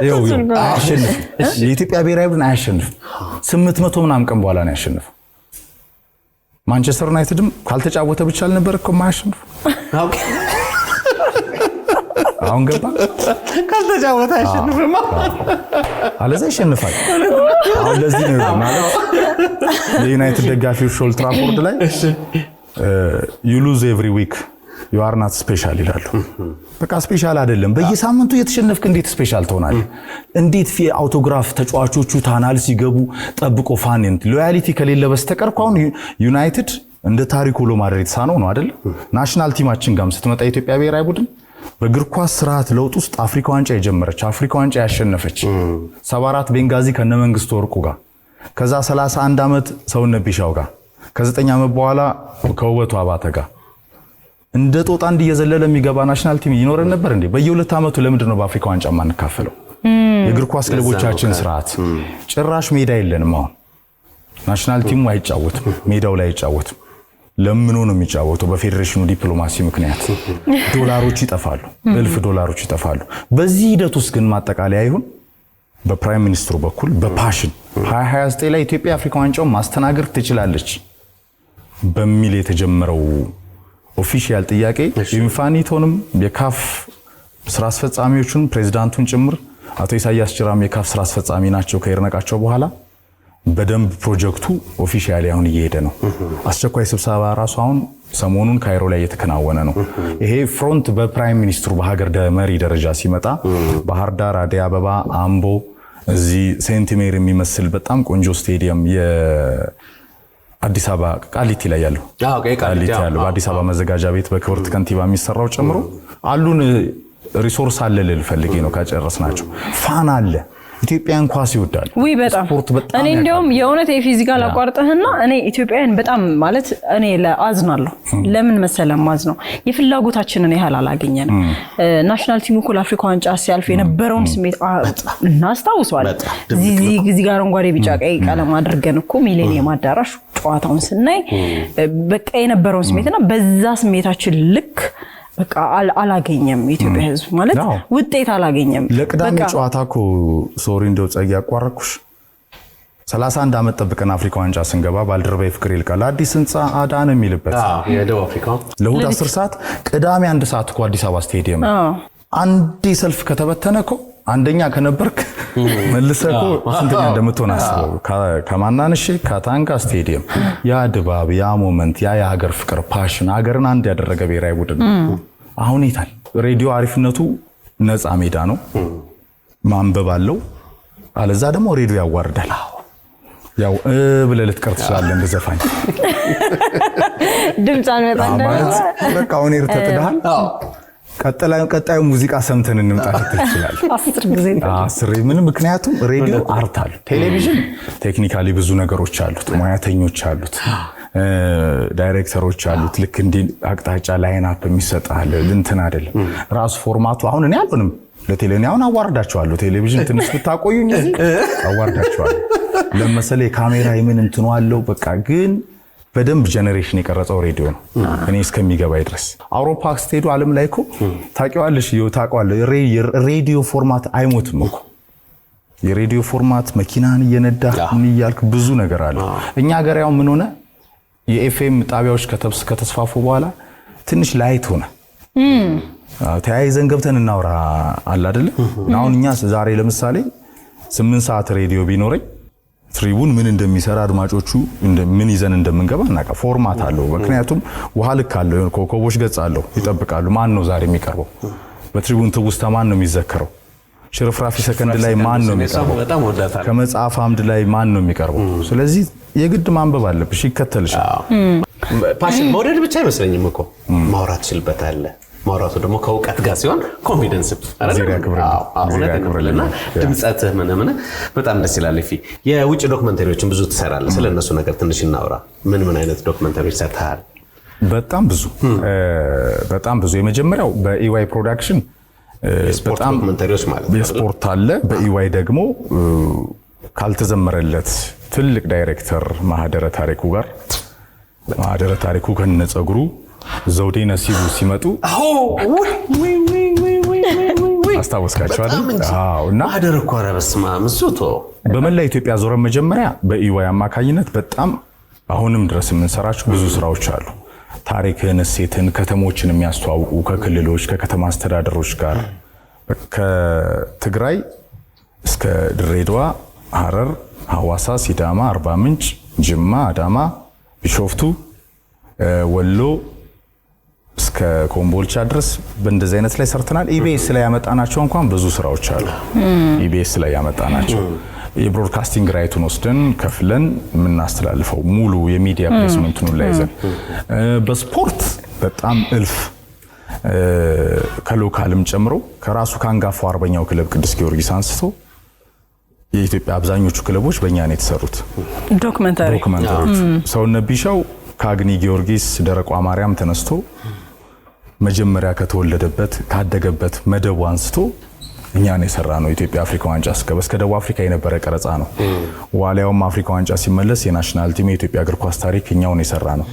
አይሸንፍም የኢትዮጵያ ብሔራዊ ቡድን አይሸንፍም 800 ምናምን ቀን በኋላ ነው ያሸንፈው ማንቸስተር ዩናይትድም ካልተጫወተ ብቻ አልነበር እኮ ማያሸንፈው አሁን ገባ ካልተጫወተ አይሸንፍም አለዛ ይሸንፋል አሁን ለዚህ ነው ማለት የዩናይትድ ደጋፊዎች ኦልትራፎርድ ላይ you lose every week you are not special ይላሉ በቃ ስፔሻል አይደለም በየሳምንቱ የተሸነፍክ እንዴት ስፔሻል ትሆናለህ እንዴት አውቶግራፍ ተጫዋቾቹ ታናል ሲገቡ ጠብቆ ፋንንት ሎያሊቲ ከሌለ በስተቀር አሁን ዩናይትድ እንደ ታሪኩ ለማድረግ የተሳነው ነው አይደል ናሽናል ቲማችን ጋም ስትመጣ ኢትዮጵያ ብሔራዊ ቡድን በእግር ኳስ ስርዓት ለውጥ ውስጥ አፍሪካ ዋንጫ የጀመረች አፍሪካ ዋንጫ ያሸነፈች 74 ቤንጋዚ ከነመንግስቱ ወርቁ ጋር ከዛ 31 አመት ሰውነት ቢሻው ጋር ከ9 አመት በኋላ ከውበቱ አባተ ጋር እንደ ጦጣ እንዲየዘለለ የሚገባ ናሽናል ቲም ይኖረን ነበር እንዴ በየሁለት አመቱ ለምንድን ነው በአፍሪካ ዋንጫ ማንካፈለው የእግር ኳስ ክለቦቻችን ስርዓት ጭራሽ ሜዳ የለንም አሁን ናሽናል ቲሙ አይጫወትም ሜዳው ላይ አይጫወትም ለምን ነው የሚጫወተው በፌዴሬሽኑ ዲፕሎማሲ ምክንያት ዶላሮች ይጠፋሉ እልፍ ዶላሮች ይጠፋሉ በዚህ ሂደት ውስጥ ግን ማጠቃለያ ይሁን በፕራይም ሚኒስትሩ በኩል በፓሽን 2029 ላይ ኢትዮጵያ አፍሪካ ዋንጫው ማስተናገድ ትችላለች በሚል የተጀመረው ኦፊሻል ጥያቄ ኢንፋኒቶንም የካፍ ስራ አስፈጻሚዎቹን ፕሬዝዳንቱን ጭምር አቶ ኢሳያስ ጅራም የካፍ ስራ አስፈጻሚ ናቸው ከይርነቃቸው በኋላ በደንብ ፕሮጀክቱ ኦፊሻሊ አሁን እየሄደ ነው አስቸኳይ ስብሰባ ራሱ አሁን ሰሞኑን ካይሮ ላይ የተከናወነ ነው ይሄ ፍሮንት በፕራይም ሚኒስትሩ በሀገር መሪ ደረጃ ሲመጣ ባህር ዳር አደይ አበባ አምቦ እዚህ ሴንቲሜር የሚመስል በጣም ቆንጆ ስቴዲየም የአዲስ አበባ ቃሊቲ ላይ ያለው ቃሊቲ ያለው በአዲስ አበባ መዘጋጃ ቤት በክብርት ከንቲባ የሚሰራው ጨምሮ አሉን ሪሶርስ አለ ልፈልጌ ነው ካጨረስናቸው ፋን አለ ኢትዮጵያን ኳስ ይወዳል ወይ በጣም እኔ እንደውም የእውነት የፊዚካል አቋርጠህና እኔ ኢትዮጵያን በጣም ማለት እኔ ለአዝናለሁ ለምን መሰለም ማዝነው የፍላጎታችንን ያህል አላገኘንም ናሽናል ቲሙ ኮል አፍሪካ ዋንጫ ሲያልፍ የነበረውን ስሜት እናስታውሳለን እዚህ ጋር አረንጓዴ ቢጫ ቀይ ቀለም አድርገን እኮ ሚሊኒየም አዳራሽ ጨዋታውን ስናይ በቃ የነበረውን ስሜትና በዛ ስሜታችን ልክ በቃ አላገኘም ኢትዮጵያ ህዝብ ማለት ውጤት አላገኘም ለቅዳሜ ጨዋታኮ ሶሪ እንደው ጸጊ ያቋረኩሽ 31 አመት ጠብቀን አፍሪካ ዋንጫ ስንገባ ባልደረባይ ፍቅር ይልቃል አዲስ ህንጻ አዳነ የሚልበት የደቡብ አፍሪካ ለሁለት 10 ሰዓት ቅዳሜ 1 ሰዓት እኮ አዲስ አበባ ስቴዲየም አንድ ሰልፍ ከተበተነኮ አንደኛ ከነበርክ መልሰኮ ስንተኛ እንደምትሆን አስበው ከማናንሽ ካታንጋ ስቴዲየም ያ ድባብ ያ ሞመንት ያ የሀገር ፍቅር ፓሽን ሀገርን አንድ ያደረገ ብሔራዊ ቡድን አሁን ይታል ሬዲዮ አሪፍነቱ ነፃ ሜዳ ነው፣ ማንበብ አለው። አለዛ ደግሞ ሬዲዮ ያዋርዳል። ያው ብለህ ልትቀር ትችላለህ እንደ ዘፋኝ ድምፅ አንመጣ በቃ አሁን ተጥደሃል። ቀጣዩ ሙዚቃ ሰምተን እንምጣ ትችላል 10 ጊዜ 10 ምን ምክንያቱም ሬዲዮ አርት አለ። ቴሌቪዥን ቴክኒካሊ ብዙ ነገሮች አሉት፣ ሙያተኞች አሉት፣ ዳይሬክተሮች አሉት። ልክ እንዲ አቅጣጫ ላይን አፕ የሚሰጣል እንትን አይደለም ራሱ ፎርማቱ። አሁን እኔ አልሆንም ለቴሌቪዥን አሁን አዋርዳቸዋለሁ። ቴሌቪዥን ትንሽ ብታቆዩኝ እዚህ አዋርዳቸዋለሁ። ለምሳሌ ካሜራ የምን እንትኑ አለው በቃ ግን በደንብ ጄኔሬሽን የቀረጸው ሬዲዮ ነው እኔ እስከሚገባይ ድረስ። አውሮፓ ስትሄዱ ዓለም ላይ እኮ ታውቂዋለሽ ሬዲዮ ፎርማት አይሞትም እኮ። የሬዲዮ ፎርማት መኪናን እየነዳ ምን እያልክ ብዙ ነገር አለ። እኛ ሀገር ያው ምን ሆነ የኤፍኤም ጣቢያዎች ከተስፋፉ በኋላ ትንሽ ላይት ሆነ። ተያይዘን ገብተን እናውራ አለ አይደል? አሁን እኛ ዛሬ ለምሳሌ 8 ሰዓት ሬዲዮ ቢኖረኝ ትሪቡን ምን እንደሚሰራ አድማጮቹ ምን ይዘን እንደምንገባ እናቃ ፎርማት አለው። ምክንያቱም ውሃ ልክ አለው፣ ኮከቦች ገጽ አለው፣ ይጠብቃሉ። ማን ነው ዛሬ የሚቀርበው? በትሪቡን ትውስታ ማን ነው የሚዘከረው? ሽርፍራፊ ሰከንድ ላይ ማን ነው የሚቀርበው? ከመጽሐፍ አምድ ላይ ማን ነው የሚቀርበው? ስለዚህ የግድ ማንበብ አለብሽ፣ ይከተልሻል። ፓሽን መውደድ ብቻ አይመስለኝም እኮ ማውራት ትችልበታለህ። ማውራቱ ደግሞ ከእውቀት ጋር ሲሆን ኮንፊደንስ አሁንና ድምጸትህ ምን በጣም ደስ ይላል። የውጭ ዶክመንተሪዎችን ብዙ ትሰራለህ። ስለነሱ ነገር ትንሽ እናውራ። ምን አይነት ዶክመንተሪዎች ሰርተሃል? በጣም ብዙ። የመጀመሪያው በኢዋይ ፕሮዳክሽን በጣም ዶክመንተሪዎች ማለት ነው። የስፖርት አለ። በኢዋይ ደግሞ ካልተዘመረለት ትልቅ ዳይሬክተር ማህደረ ታሪኩ ከነጸጉሩ ዘውዴ ነሲቡ ሲመጡ አስታወስካቸው አይደል? እና ማህደር እኮ ረበስማ ምሱቶ በመላ ኢትዮጵያ ዞረን መጀመሪያ በኢዋይ አማካኝነት በጣም አሁንም ድረስ የምንሰራቸው ብዙ ስራዎች አሉ። ታሪክን፣ እሴትን፣ ከተሞችን የሚያስተዋውቁ ከክልሎች ከከተማ አስተዳደሮች ጋር ከትግራይ እስከ ድሬዳዋ፣ ሐረር፣ ሐዋሳ፣ ሲዳማ፣ አርባ ምንጭ፣ ጅማ፣ አዳማ፣ ቢሾፍቱ፣ ወሎ እስከ ኮምቦልቻ ድረስ በእንደዚህ አይነት ላይ ሰርተናል። ኢቢኤስ ላይ ያመጣናቸው እንኳን ብዙ ስራዎች አሉ። ኢቢኤስ ላይ ያመጣናቸው የብሮድካስቲንግ ራይቱን ወስደን ከፍለን የምናስተላልፈው ሙሉ የሚዲያ ፕሌስመንቱን ላይ ይዘን በስፖርት በጣም እልፍ ከሎካልም ጨምሮ ከራሱ ካንጋፋው አርበኛው ክለብ ቅዱስ ጊዮርጊስ አንስቶ የኢትዮጵያ አብዛኞቹ ክለቦች በእኛ ነው የተሰሩት ዶክመንተሪዎች። ሰውነት ቢሻው ከአግኒ ጊዮርጊስ ደረቋ ማርያም ተነስቶ መጀመሪያ ከተወለደበት ካደገበት መደቡ አንስቶ እኛ ነው የሰራነው። ኢትዮጵያ አፍሪካ ዋንጫ እስከ ደቡብ አፍሪካ የነበረ ቀረጻ ነው። ዋሊያውም አፍሪካ ዋንጫ ሲመለስ የናሽናል ቲም የኢትዮጵያ እግር ኳስ ታሪክ እኛው ነው የሰራነው።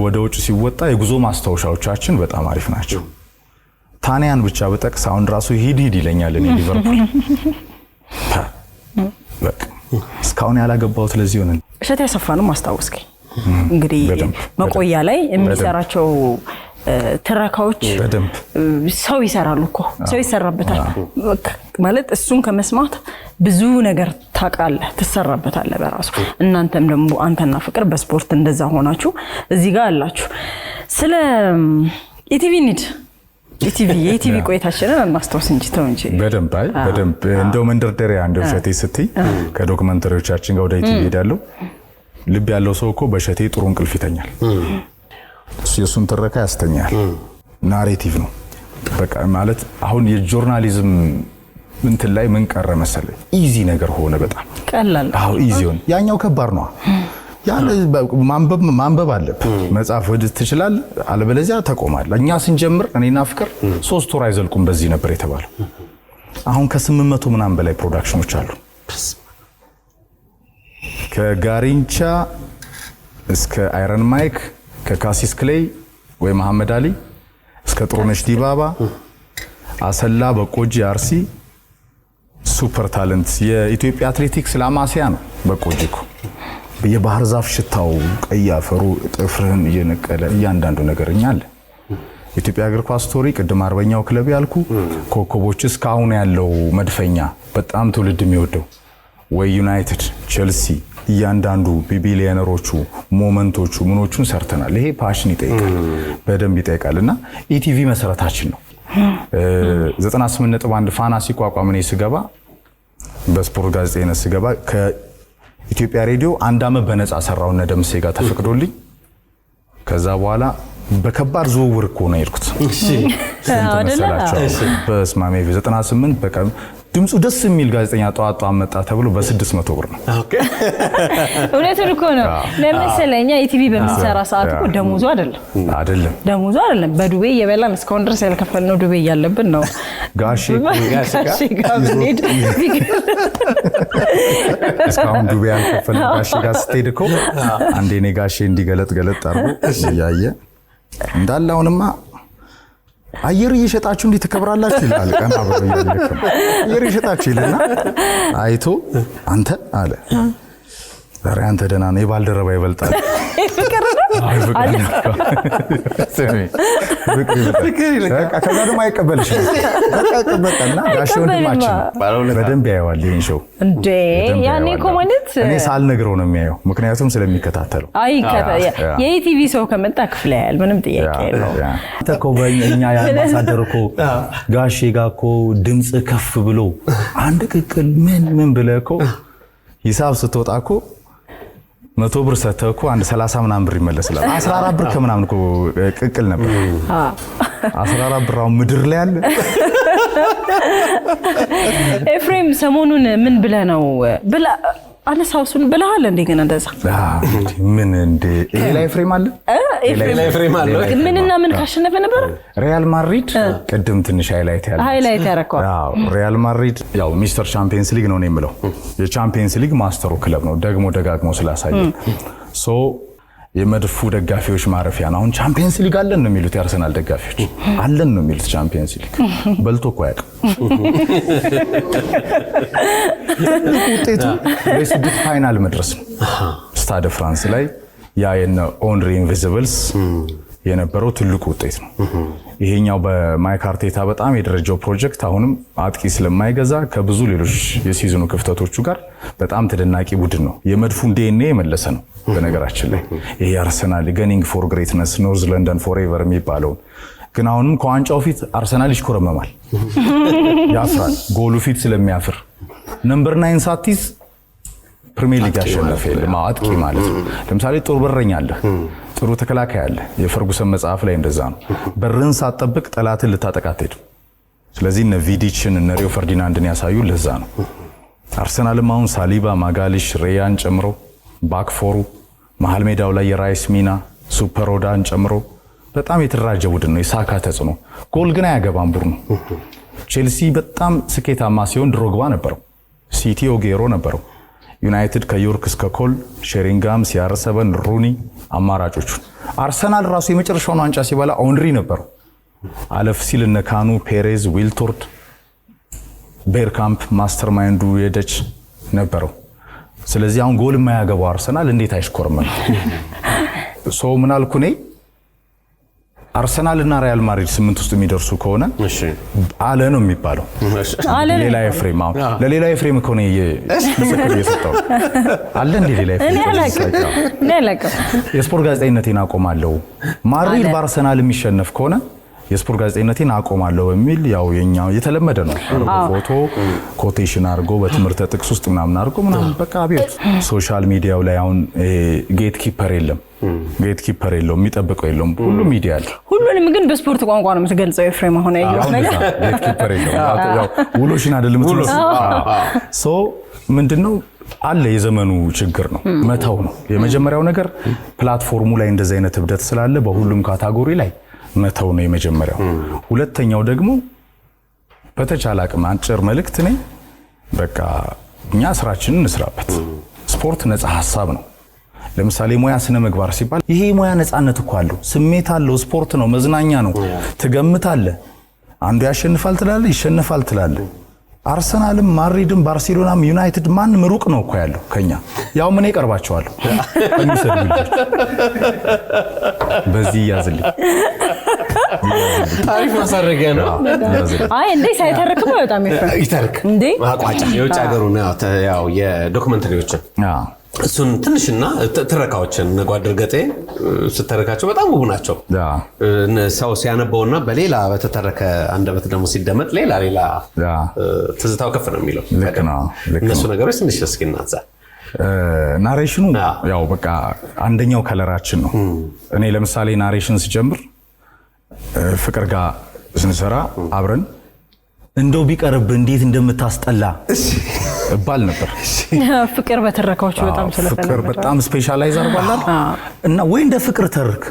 ወደ ውጭ ሲወጣ የጉዞ ማስታወሻዎቻችን በጣም አሪፍ ናቸው። ታንያን ብቻ በጠቅስ አሁን ራሱ ሂድ ይለኛል እኔ ሊቨርፑል በቃ እስካሁን ያላገባሁት ለዚህ ሆነ። እሸት ያሰፋንም አስታውስከኝ እንግዲህ መቆያ ላይ የሚሰራቸው ትረካዎች ሰው ይሰራሉ እኮ ሰው ይሰራበታል ማለት እሱን ከመስማት ብዙ ነገር ታውቃለህ፣ ትሰራበታለህ በራሱ። እናንተም ደግሞ አንተና ፍቅር በስፖርት እንደዛ ሆናችሁ እዚህ ጋር አላችሁ። ስለ ኢቲቪ ኒድ የኢቲቪ ቆይታችንን እናስታውስ እንጂ ተው እንጂ በደንብ እንደው መንደርደሪያ እንደው ሸቴ ስትይ ከዶክመንተሪዎቻችን ጋር ወደ ኢቲቪ ሄዳለሁ። ልብ ያለው ሰው እኮ በሸቴ ጥሩ እንቅልፍ ይተኛል። የሱን ትረካ ያስተኛል። ናሬቲቭ ነው በቃ ማለት አሁን የጆርናሊዝም እንትን ላይ ምን ቀረ መሰለኝ ኢዚ ነገር ሆነ፣ በጣም ቀላል። ኢዚ ሆነ። ያኛው ከባድ ነው። ያን ማንበብ አለብህ። መጽሐፍ ወድ ትችላለህ፣ አለበለዚያ ተቆማለህ። እኛ ስንጀምር እኔና ፍቅር 3 ወር አይዘልቁም በዚህ ነበር የተባለው። አሁን ከ800 ምናምን በላይ ፕሮዳክሽኖች አሉ። ከጋሪንቻ እስከ አይረን ማይክ ከካሲስ ክሌይ ወይ መሐመድ አሊ እስከ ጥሩነሽ ዲባባ አሰላ በቆጂ አርሲ ሱፐር ታለንት የኢትዮጵያ አትሌቲክስ ላማሲያ ነው። በቆጂ እኮ የባህር ዛፍ ሽታው ቀይ አፈሩ ጥፍርህን እየነቀለ እያንዳንዱ ነገርኛ አለ። ኢትዮጵያ እግር ኳስ ስቶሪ ቅድም አርበኛው ክለብ ያልኩ ኮከቦች እስካሁን ያለው መድፈኛ በጣም ትውልድ የሚወደው ወይ ዩናይትድ፣ ቼልሲ፣ እያንዳንዱ ቢሊየነሮቹ ሞመንቶቹ ምኖቹን ሰርተናል። ይሄ ፓሽን ይጠይቃል፣ በደንብ ይጠይቃል እና ኢቲቪ መሰረታችን ነው። 98.1 ፋና ሲቋቋም እኔ ስገባ በስፖርት ጋዜጠኝነት ስገባ ከኢትዮጵያ ሬዲዮ 1 ዓመት በነፃ ሰራው እነ ደምሴ ጋር ተፈቅዶልኝ ከዛ በኋላ በከባድ ዝውውር እኮ ነው የሄድኩት። በስማሜ 98 በቃ ድምፁ ደስ የሚል ጋዜጠኛ ጠዋት መጣ ተብሎ በ600 ብር ነው። እውነቱን እኮ ነው። ለምሳሌኛ ኢቲቪ በሚሰራ ሰዓት እኮ ደሞዙ አይደለም በዱቤ እየበላን እስካሁን ድረስ ያልከፈልነው ዱቤ እያለብን ነው። ጋሼ ጋብኔድ እስካሁን ዱቤ ያልከፈልነው ጋሼ ጋር ስትሄድ እኮ አንዴ እኔ ጋሼ እንዲገለጥ አድርጎ እያየ እንዳላውንማ አየር እየሸጣችሁ እንዴት ተከብራላችሁ ይላል። ቀና ብሎ ይልከም አየር እየሸጣችሁ ይልና አይቶ አንተ አለ ዛሬ አንተ ደህና ነህ የባልደረባ ይበልጣል። ፍቅር ነው ከዛ ደግሞ አይቀበልሽም። በቃ ይቀበልና ጋሽ ወንድማችን በደንብ ያየዋል ይሄን ሾው እንዴ። ያኔ እኮ ማለት እኔ ሳልነግረው ነው የሚያየው፣ ምክንያቱም ስለሚከታተለው። የኢቲቪ ሰው ከመጣ ክፍል ያያል፣ ምንም ጥያቄ የለውም። አንተ እኮ በእኛ ያምባሳደር እኮ ጋሼ ጋር እኮ ድምፅ ከፍ ብሎ አንድ ቅቅል ምን ብለህ እኮ ሂሳብ ስትወጣ እኮ 100 ብር ሰተህ እኮ አንድ 30 ምናምን ብር ይመለስላል። 14 ብር ከምናምን እኮ ቅቅል ነበር። 14 ብር አሁን ምድር ላይ አለ። ኤፍሬም ሰሞኑን ምን ብለህ ነው ብላ አነሳውሱን ብለሃል እንዴ? ገና እንደዛ ምን እንደ ላይ ኤፍሬም አለ ምንና ምን ካሸነፈ ነበር? ሪያል ማድሪድ ቅድም ትንሽ ሃይላይት ያረከው። ሪያል ማድሪድ ያው ሚስተር ቻምፒየንስ ሊግ ነው የምለው። የቻምፒየንስ ሊግ ማስተሩ ክለብ ነው ደግሞ ደጋግሞ ስላሳየ ሶ የመድፉ ደጋፊዎች ማረፊያ ነው። አሁን ቻምፒየንስ ሊግ አለን ነው የሚሉት የአርሰናል ደጋፊዎች አለን ነው የሚሉት። ቻምፒየንስ ሊግ በልቶ እኮ ያውቅ ውጤቱ ለስድስት ፋይናል መድረስ ነው። ስታደ ፍራንስ ላይ ያ የነ ኦንሪ ኢንቪዚብልስ የነበረው ትልቁ ውጤት ነው። ይሄኛው በማይክ አርቴታ በጣም የደረጃው ፕሮጀክት አሁንም አጥቂ ስለማይገዛ ከብዙ ሌሎች የሲዝኑ ክፍተቶቹ ጋር በጣም ተደናቂ ቡድን ነው። የመድፉን ዲኤንኤ የመለሰ ነው። በነገራችን ላይ ይሄ አርሰናል ገኒንግ ፎር ግሬትነስ ኖርዝ ለንደን ፎርኤቨር የሚባለው ግን አሁንም ከዋንጫው ፊት አርሰናል ይሽኮረመማል፣ ያፍራል። ጎሉ ፊት ስለሚያፍር ነምበር 9 ሳቲስ ፕሪሚየር ሊግ ያሸነፈ የለም አጥቂ ማለት ነው። ለምሳሌ ጥሩ በረኛ አለ፣ ጥሩ ተከላካይ አለ። የፈርጉሰን መጽሐፍ ላይ እንደዛ ነው። በርን ሳትጠብቅ ጠላትን ልታጠቃ አትሄድም። ስለዚህ እነ ቪዲችን እነ ሪዮ ፈርዲናንድን ያሳዩ ለዛ ነው። አርሰናልም አሁን ሳሊባ፣ ማጋሊሽ፣ ሬያን ጨምሮ ባክፎሩ መሃል ሜዳው ላይ የራይስ ሚና ሱፐሮዳን ጨምሮ በጣም የተደራጀ ቡድን ነው። የሳካ ተጽዕኖ ጎል ግን አያገባም ቡድኑ። ቼልሲ በጣም ስኬታማ ሲሆን ድሮግባ ነበረው፣ ሲቲ ኦጌሮ ነበረው፣ ዩናይትድ ከዮርክ እስከ ኮል፣ ሼሪንጋም፣ ሲአር7፣ ሩኒ አማራጮቹ። አርሰናል ራሱ የመጨረሻውን ዋንጫ ሲበላ ኦንሪ ነበረው። አለፍ ሲል እነ ካኑ፣ ፔሬዝ፣ ዊልቶርድ፣ ቤርካምፕ ማስተርማይንዱ የደች ነበረው። ስለዚህ አሁን ጎል የማያገባው አርሰናል እንዴት አይሽኮርመም? ሶ ምን አልኩ እኔ አርሰናል እና ሪያል ማድሪድ 8 ውስጥ የሚደርሱ ከሆነ አለ ነው የሚባለው። ሌላ ኤፍሬም አሁን ለሌላ ኤፍሬም ከሆነ ምስክር እየሰጠው አለ እንደ ሌላ ኤፍሬም የስፖርት ጋዜጠኝነቴን አቆማለሁ። ማድሪድ በአርሰናል የሚሸነፍ ከሆነ የስፖርት ጋዜጠኝነቴን አቆማለሁ በሚል ያው የኛው የተለመደ ነው። ፎቶ ኮቴሽን አድርጎ በትምህርት ጥቅስ ውስጥ ምናምን አድርጎ ምናምን በቃ አብዮት። ሶሻል ሚዲያው ላይ አሁን ጌት ኪፐር የለም፣ የሚጠብቀው የለም። ሁሉም ሚዲያ አለ። ሁሉንም ግን በስፖርት ቋንቋ ነው የምትገልጸው ኤፍሬም። አሁን ያየው ነገር ጌት ኪፐር የለም። ያው ውሎሽን አይደለም የምትመስለው። ሶ ምንድነው አለ የዘመኑ ችግር ነው፣ መተው ነው የመጀመሪያው ነገር። ፕላትፎርሙ ላይ እንደዚህ አይነት እብደት ስላለ በሁሉም ካታጎሪ ላይ መተው ነው የመጀመሪያው። ሁለተኛው ደግሞ በተቻለ አቅም አጭር መልእክት ነኝ፣ በቃ እኛ ስራችንን እንስራበት። ስፖርት ነፃ ሐሳብ ነው። ለምሳሌ ሙያ ስነ ምግባር ሲባል ይሄ ሙያ ነፃነት እኮ አለው፣ ስሜት አለው፣ ስፖርት ነው፣ መዝናኛ ነው። ትገምታለህ፣ አንዱ ያሸንፋል ትላለህ፣ ይሸነፋል ትላለህ። አርሰናልም ማድሪድም ባርሴሎናም ዩናይትድ ማንም ሩቅ ነው እኮ ያለው ከኛ። ያው ምን ይቀርባቸዋል በዚህ ያዝልኝ። ታሪፍ ማሳረጊያ ነው። አይ እንዴ ሳይተርክም በጣም ይተርክ እንዴ ማቋጫ የውጭ ሀገሩ ነው ያው የዶክመንተሪዎችን እሱን ትንሽና ትረካዎችን ጓድ እርገጤ ስተረካቸው በጣም ውብ ናቸው። ሰው ሲያነበውና በሌላ በተተረከ አንደበት ደግሞ ሲደመጥ ሌላ ትዝታው ከፍ ነው የሚለው። እነሱ ነገሮች ትንሽ እስኪ እናንሳ። ናሬሽኑ ያው በቃ አንደኛው ከለራችን ነው። እኔ ለምሳሌ ናሬሽን ሲጀምር ፍቅር ጋር ስንሰራ አብረን እንደው ቢቀርብ እንዴት እንደምታስጠላ እባል ነበር። ፍቅር በተረካዎች በጣም ስለፈለገ ፍቅር በጣም ስፔሻላይዝ አርጓላል እና ወይ እንደ ፍቅር ተርክ።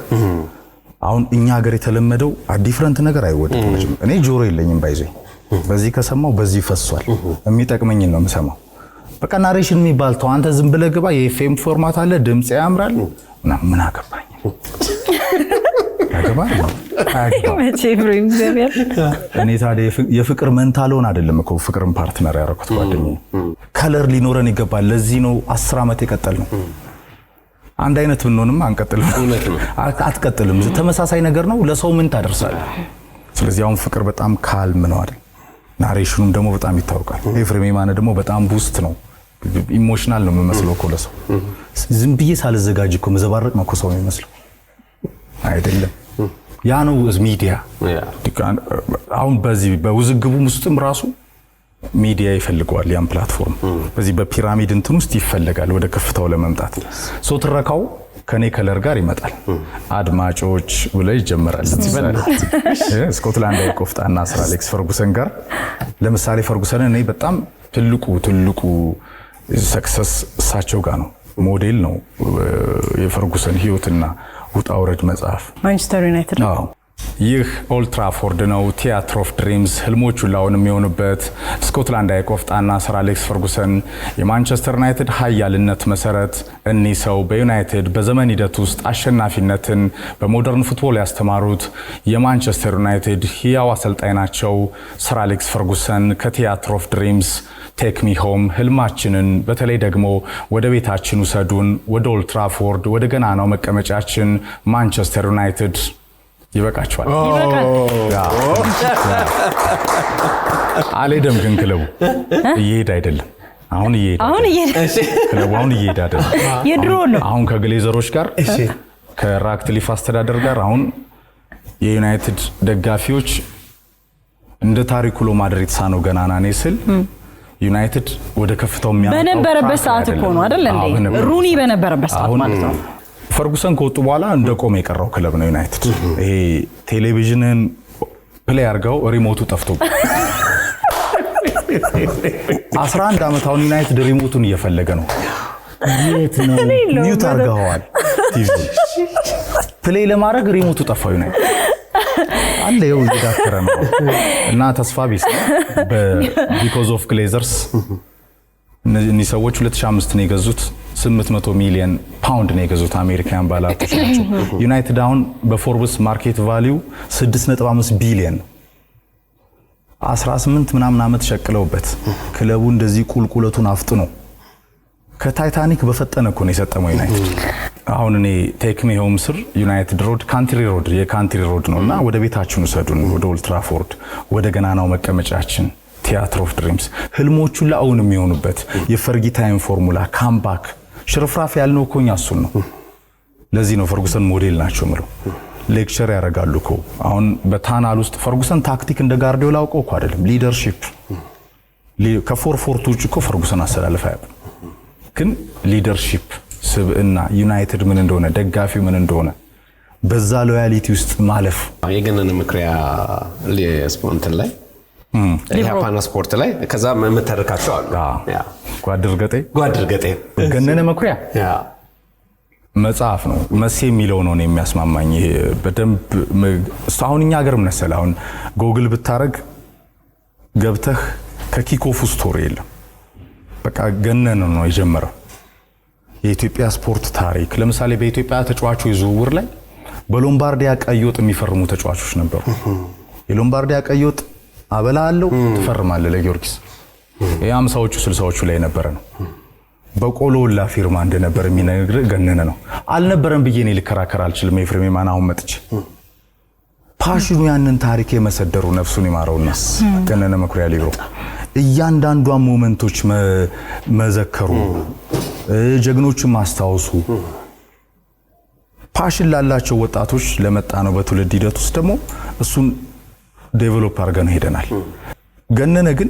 አሁን እኛ ሀገር የተለመደው ዲፍረንት ነገር አይወደድም። እኔ ጆሮ የለኝም ባይዘ በዚህ ከሰማው በዚህ ፈሷል። የሚጠቅመኝ ነው የምሰማው። በቃ ናሬሽን የሚባል ተው አንተ ዝም ብለህ ግባ። የኤፍኤም ፎርማት አለ፣ ድምጽ ያምራል እና ምን አገባኝ እኔ ታዲያ የፍቅር መንታሎን አይደለም እኮ ፍቅርን ፓርትነር ያደረኩት ጓደኛዬ። ከለር ሊኖረን ይገባል። ለዚህ ነው 10 ዓመት የቀጠልነው። አንድ አይነት ብንሆንም አንቀጥልም፣ አትቀጥልም። ተመሳሳይ ነገር ነው፣ ለሰው ምን ታደርሳለህ? ስለዚህ አሁን ፍቅር በጣም ካልም ነው አይደል? ናሬሽኑም ደግሞ በጣም ይታወቃል። ኤፍሬም የማነ ደግሞ በጣም ቡስት ነው፣ ኢሞሽናል ነው የሚመስለው እኮ ለሰው። ዝም ብዬ ሳልዘጋጅ እኮ መዘባረቅ ነው እኮ ሰው የሚመስለው አይደለም። ያ ነው ሚዲያ። አሁን በዚህ በውዝግቡም ውስጥም ራሱ ሚዲያ ይፈልገዋል ያን ፕላትፎርም። በዚህ በፒራሚድ እንትን ውስጥ ይፈልጋል ወደ ከፍታው ለመምጣት። ሰው ትረካው ከኔ ከለር ጋር ይመጣል። አድማጮች ብለ ይጀምራል። ስኮትላንድ ቆፍጣና ስራ አሌክስ ፈርጉሰን ጋር ለምሳሌ ፈርጉሰን እኔ በጣም ትልቁ ሰክሰስ እሳቸው ጋር ነው። ሞዴል ነው የፈርጉሰን ህይወትና ውጣ ውረድ መጽሐፍ። ማንቸስተር ዩናይትድ ይህ ኦልድ ትራፎርድ ነው። ቲያትር ኦፍ ድሪምስ ህልሞች ሁላውን የሚሆኑበት ስኮትላንዳዊ ቆፍጣና ሰር አሌክስ ፈርጉሰን የማንቸስተር ዩናይትድ ኃያልነት መሰረት። እኒህ ሰው በዩናይትድ በዘመን ሂደት ውስጥ አሸናፊነትን በሞደርን ፉትቦል ያስተማሩት የማንቸስተር ዩናይትድ ህያው አሰልጣኝ ናቸው። ሰር አሌክስ ፈርጉሰን ከቲያትር ኦፍ ድሪምስ ቴክ ሚ ሆም ህልማችንን በተለይ ደግሞ ወደ ቤታችን ውሰዱን፣ ወደ ኦልድ ትራፎርድ ወደ ገናናው መቀመጫችን ማንቸስተር ዩናይትድ ይበቃቸዋል። አልሄደም ግን ክለቡ እየሄደ አይደለም። አሁን እየሄደ ክለቡ አሁን እየሄደ አይደለም። የድሮ ነው። አሁን ከግሌዘሮች ጋር ከራክትሊፍ አስተዳደር ጋር አሁን የዩናይትድ ደጋፊዎች እንደ ታሪኩ ሎ ማድሪድ ሳኖ ገናና ነው ስል ዩናይትድ ወደ ከፍታው የሚያመጣው በነበረበት ሰዓት እኮ ነው አይደል እንዴ? ሩኒ በነበረበት ሰዓት ማለት ነው። ፈርጉሰን ከወጡ በኋላ እንደቆመ የቀረው ክለብ ነው ዩናይትድ። ይሄ ቴሌቪዥንን ፕሌይ አድርገው ሪሞቱ ጠፍቶ 11 ዓመት አሁን ዩናይትድ ሪሞቱን እየፈለገ ነው። የት ነው? ሚውት አድርገዋል ቲቪ ፕሌይ ለማድረግ ሪሞቱ ጠፋ። ዩናይትድ አለ ይኸው እየዳከረ ነው እና ተስፋ ቢስ ቢኮዝ ኦፍ ግሌዘርስ እነዚህ ሰዎች 2005 ነው የገዙት። 800 ሚሊዮን ፓውንድ ነው የገዙት። አሜሪካን ባለሀብቶች ናቸው። ዩናይትድ አሁን በፎርብስ ማርኬት ቫልዩ 6.5 ቢሊዮን 18 ምናምን ዓመት ሸቅለውበት ክለቡ እንደዚህ ቁልቁለቱን አፍጥኖ ከታይታኒክ በፈጠነ እኮ ነው የሰጠመው ዩናይትድ። አሁን እኔ ቴክ ሚ ሆም ስር ዩናይትድ ሮድ የካንትሪ ሮድ ነውና ወደ ቤታችን ውሰዱን፣ ወደ ኦልድ ትራፎርድ ወደ ገናናው መቀመጫችን ቲያትር ኦፍ ድሪምስ ህልሞቹ ለአሁን የሚሆኑበት የፈርጊ ታይም ፎርሙላ ካምባክ ሽርፍራፍ ያልነው እኮ እኛ እሱን ነው። ለዚህ ነው ፈርጉሰን ሞዴል ናቸው ምለው ሌክቸር ያደርጋሉ እኮ። አሁን በታናል ውስጥ ፈርጉሰን ታክቲክ እንደ ጋርዲዮላ አውቀው እኮ አይደለም፣ ሊደርሺፕ ከ4-4 ውጭ እኮ ፈርጉሰን አሰላለፈ ያብ ግን ሊደርሺፕ ስብዕና ዩናይትድ ምን እንደሆነ ደጋፊው ምን እንደሆነ በዛ ሎያሊቲ ውስጥ ማለፍ የገነነ ምክሪያ ለስፖንተን ላይ የጃፓን ስፖርት ላይ ከዛ መተረካቸው አሉ። ጓድ እርገጤ ገነነ መኩሪያ መጽሐፍ ነው መሴ የሚለው ነው የሚያስማማኝ። በደንብ አሁን እኛ ሀገር መሰለ አሁን ጎግል ብታረግ ገብተህ ከኪኮፍ ስቶሪ የለም። በቃ ገነነ ነው የጀመረው የኢትዮጵያ ስፖርት ታሪክ። ለምሳሌ በኢትዮጵያ ተጫዋቾች ዝውውር ላይ በሎምባርዲያ ቀይ ወጥ የሚፈርሙ ተጫዋቾች ነበሩ። የሎምባርዲያ ቀይ ወጥ አበላ አለው ትፈርማለህ ለጊዮርጊስ። የ50ዎቹ 60ዎቹ ላይ ነበረ ነው። በቆሎ ላ ፊርማ እንደነበር የሚነግር ገነነ ነው። አልነበረም ብዬ እኔ ልከራከር አልችልም። ኤፍሬም የማነ አሁን መጥቼ ፓሽኑ ያንን ታሪክ የመሰደሩ ነፍሱን ይማረውና ገነነ መኩሪያ ሊብሮ እያንዳንዷን ሞመንቶች መዘከሩ ጀግኖችን ማስታወሱ ፓሽን ላላቸው ወጣቶች ለመጣ ነው። በትውልድ ሂደት ውስጥ ደግሞ እሱን ዴቨሎፕ አድርገን ሄደናል። ገነነ ግን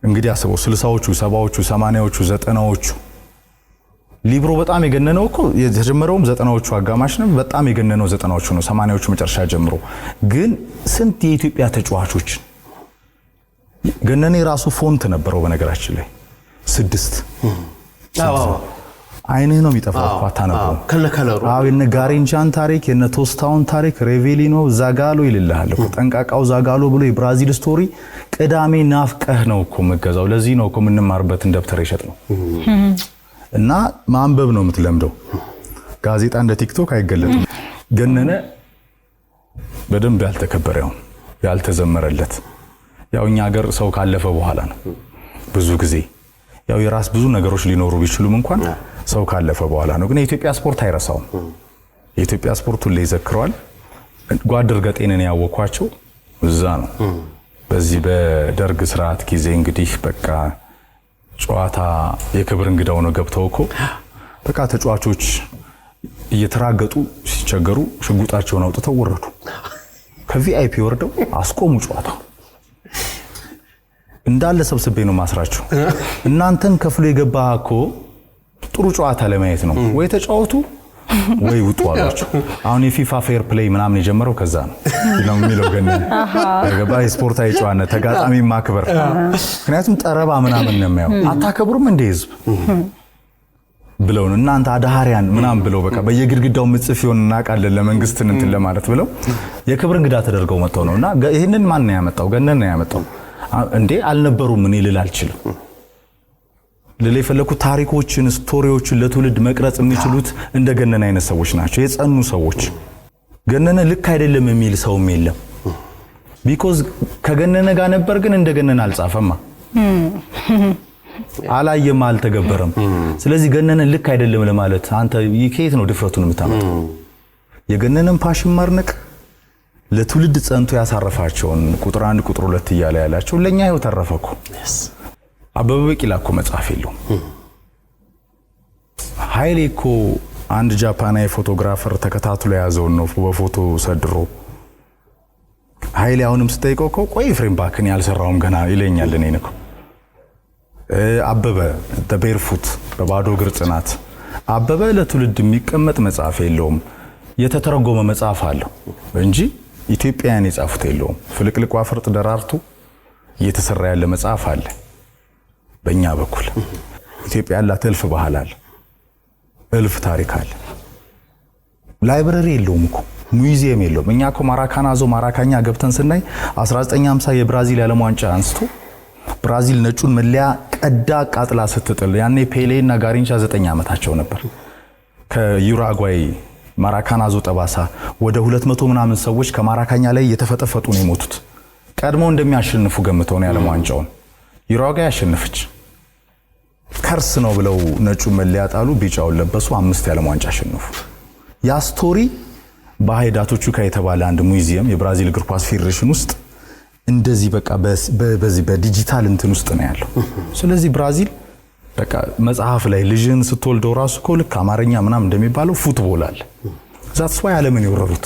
እንግዲህ አስበው 60ዎቹ 70ዎቹ 80ዎቹ 90ዎቹ ሊብሮ በጣም የገነነው እኮ የተጀመረውም 90ዎቹ አጋማሽ ነው። በጣም የገነነው 90ዎቹ ነው፣ 80ዎቹ መጨረሻ ጀምሮ። ግን ስንት የኢትዮጵያ ተጫዋቾች ገነነ ራሱ ፎንት ነበረው በነገራችን ላይ 6 አይንህ ነው የሚጠፋው አታነበው ከለከለሩ የነ ጋሪንቻን ታሪክ የነ ቶስታውን ታሪክ ሬቬሊኖ ዛጋሎ ይልልሃል እኮ ጠንቃቃው ዛጋሎ ብሎ የብራዚል ስቶሪ ቅዳሜ ናፍቀህ ነው እኮ መገዛው። ለዚህ ነው እኮ የምንማርበትን ደብተር ይሸጥ ነው። እና ማንበብ ነው የምትለምደው። ጋዜጣ እንደ ቲክቶክ አይገለጥም። ገነነ በደንብ ያልተከበረው ያልተዘመረለት ያው እኛ ሀገር ሰው ካለፈ በኋላ ነው ብዙ ጊዜ ያው የራስ ብዙ ነገሮች ሊኖሩ ቢችሉም እንኳን ሰው ካለፈ በኋላ ነው። ግን የኢትዮጵያ ስፖርት አይረሳውም። የኢትዮጵያ ስፖርት ሁሌ ይዘክረዋል። ጓድር ገጤንን ያወኳቸው እዛ ነው። በዚህ በደርግ ስርዓት ጊዜ እንግዲህ በቃ ጨዋታ የክብር እንግዳው ነው ገብተው እኮ በቃ ተጫዋቾች እየተራገጡ ሲቸገሩ ሽጉጣቸውን አውጥተው ወረዱ። ከቪአይፒ ወርደው አስቆሙ ጨዋታው። እንዳለ ሰብስቤ ነው ማስራቸው። እናንተን ከፍሎ የገባ እኮ ጥሩ ጨዋታ ለማየት ነው፣ ወይ ተጫወቱ ወይ ውጡ አሏቸው። አሁን የፊፋ ፌር ፕሌይ ምናምን የጀመረው ከዛ ነው የሚለው ገነነ ገባ። የስፖርታዊ ጨዋነት ተጋጣሚ ማክበር፣ ምክንያቱም ጠረባ ምናምን ነው የሚያው አታከብሩም እንደ ህዝብ ብለው እናንተ አዳሃሪያን ምናምን ብለው በቃ በየግድግዳው ምጽፍ ይሆን እናቃለን ለመንግስት እንትን ለማለት ብለው የክብር እንግዳ ተደርገው መጥተው ነውና ይሄንን ማን ነው ያመጣው? ገነነ ነው ያመጣው እንዴ? አልነበሩም እኔ ልል አልችልም። ልል የፈለኩት ታሪኮችን ስቶሪዎችን ለትውልድ መቅረጽ የሚችሉት እንደ ገነነ አይነት ሰዎች ናቸው፣ የጸኑ ሰዎች። ገነነ ልክ አይደለም የሚል ሰውም የለም። ቢኮዝ ከገነነ ጋር ነበር ግን እንደ ገነነ አልጻፈማ፣ አላየም፣ አልተገበረም። ስለዚህ ገነነ ልክ አይደለም ለማለት አንተ ከየት ነው ድፍረቱን የምታመጣው? የገነነን ፓሽን ማርነቅ ለትውልድ ጸንቶ ያሳረፋቸውን ቁጥር 1 ቁጥር 2 እያለ ያላቸው ለኛ ይው ተረፈኩ። አበበ ቢቂላ እኮ መጽሐፍ የለውም። ኃይሌ እኮ አንድ ጃፓናዊ ፎቶግራፈር ተከታትሎ ያዘው ነው በፎቶ ሰድሮ። ኃይሌ አሁንም ስጠይቀው እኮ ቆይ ፍሬም ባክን ያልሰራውም ገና ይለኛል። እኔ ነኝ አበበ በቤርፉት በባዶ እግር ጽናት። አበበ ለትውልድ የሚቀመጥ መጽሐፍ የለውም። የተተረጎመ መጽሐፍ አለው እንጂ ኢትዮጵያውያን የጻፉት የለውም። ፍልቅልቋ ፈርጥ ደራርቱ እየተሰራ ያለ መጽሐፍ አለ። በእኛ በኩል ኢትዮጵያ ያላት እልፍ ባህል አለ፣ እልፍ ታሪክ አለ። ላይብረሪ የለውም እኮ ሙዚየም የለውም። እኛ እኮ ማራካናዞ ማራካኛ ገብተን ስናይ 1950 የብራዚል ዓለም ዋንጫ አንስቶ ብራዚል ነጩን መለያ ቀዳ ቃጥላ ስትጥል ያኔ ፔሌ እና ጋሪንቻ 9 ዓመታቸው ነበር። ከዩራጓይ ማራካናዞ ጠባሳ ወደ 200 ምናምን ሰዎች ከማራካኛ ላይ የተፈጠፈጡ ነው የሞቱት። ቀድሞ እንደሚያሸንፉ ገምተው ነው የዓለም ዋንጫውን። ዩራጓይ አሸነፈች። ከርስ ነው ብለው ነጩን መለያ ጣሉ፣ ቢጫውን ለበሱ፣ 5 የዓለም ዋንጫ አሸነፉ። ያ ስቶሪ በሃይዳቶቹ ከተባለ አንድ ሙዚየም የብራዚል እግር ኳስ ፌዴሬሽን ውስጥ እንደዚህ በቃ በዚህ በዲጂታል እንትን ውስጥ ነው ያለው። ስለዚህ ብራዚል በቃ መጽሐፍ ላይ ልጅን ስትወልደው ራሱ እኮ ልክ አማርኛ ምናምን እንደሚባለው ፉትቦል አለ። ዛትስ ዋይ ዓለምን የወረሩት።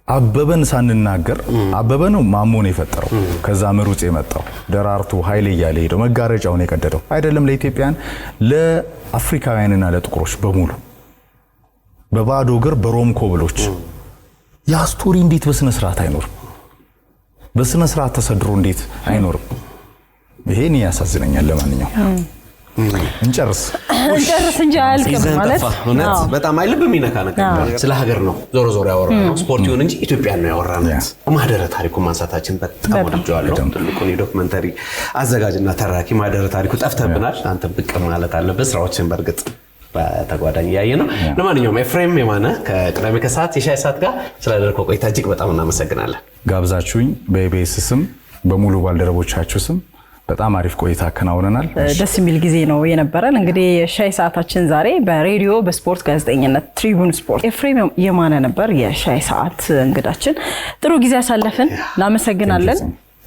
አበበን ሳንናገር አበበ ነው ማሞን የፈጠረው፣ ከዛ ምሩጽ የመጣው ደራርቱ ኃይሌ እያለ ሄደው መጋረጫውን የቀደደው አይደለም ለኢትዮጵያን ለአፍሪካውያንና ለጥቁሮች በሙሉ በባዶ እግር በሮም ኮብሎች። ያ ስቶሪ እንዴት በስነ ስርዓት አይኖርም? በስነ ስርዓት ተሰድሮ እንዴት አይኖርም? ይሄን ያሳዝነኛል። ለማንኛውም እንጨርስ እንጂ አያልቅም ማለት ነው። በጣም አይልብ የሚነካ ነገር ስለ ሀገር ነው ዞሮ ዞሮ ያወራነው፣ ስፖርት ይሁን እንጂ ኢትዮጵያ ነው ያወራነው። ማህደረ ታሪኩ ማንሳታችን በጣም ወድጄዋለሁ። ትልቁን የዶክመንተሪ አዘጋጅና ተራኪ ማህደረ ታሪኩ ጠፍተብናል። አንተ ብቅ ማለት አለበት። ስራዎችን በርግጥ በተጓዳኝ ያየ ነው። ለማንኛውም ኤፍሬም የማነ ከቅዳሜ ከሰዓት የሻይ ሰዓት ጋር ስላደረከው ቆይታ እጅግ በጣም እናመሰግናለን። ጋብዛችሁኝ በኢቢኤስ ስም በሙሉ ባልደረቦቻችሁ ስም በጣም አሪፍ ቆይታ አከናውነናል። ደስ የሚል ጊዜ ነው የነበረን። እንግዲህ የሻይ ሰዓታችን ዛሬ በሬዲዮ በስፖርት ጋዜጠኝነት ትሪቡን ስፖርት ኤፍሬም የማነ ነበር የሻይ ሰዓት እንግዳችን። ጥሩ ጊዜ ያሳለፍን። እናመሰግናለን።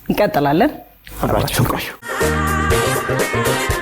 እንቀጥላለን። አብራችሁን ቆዩ። Thank you.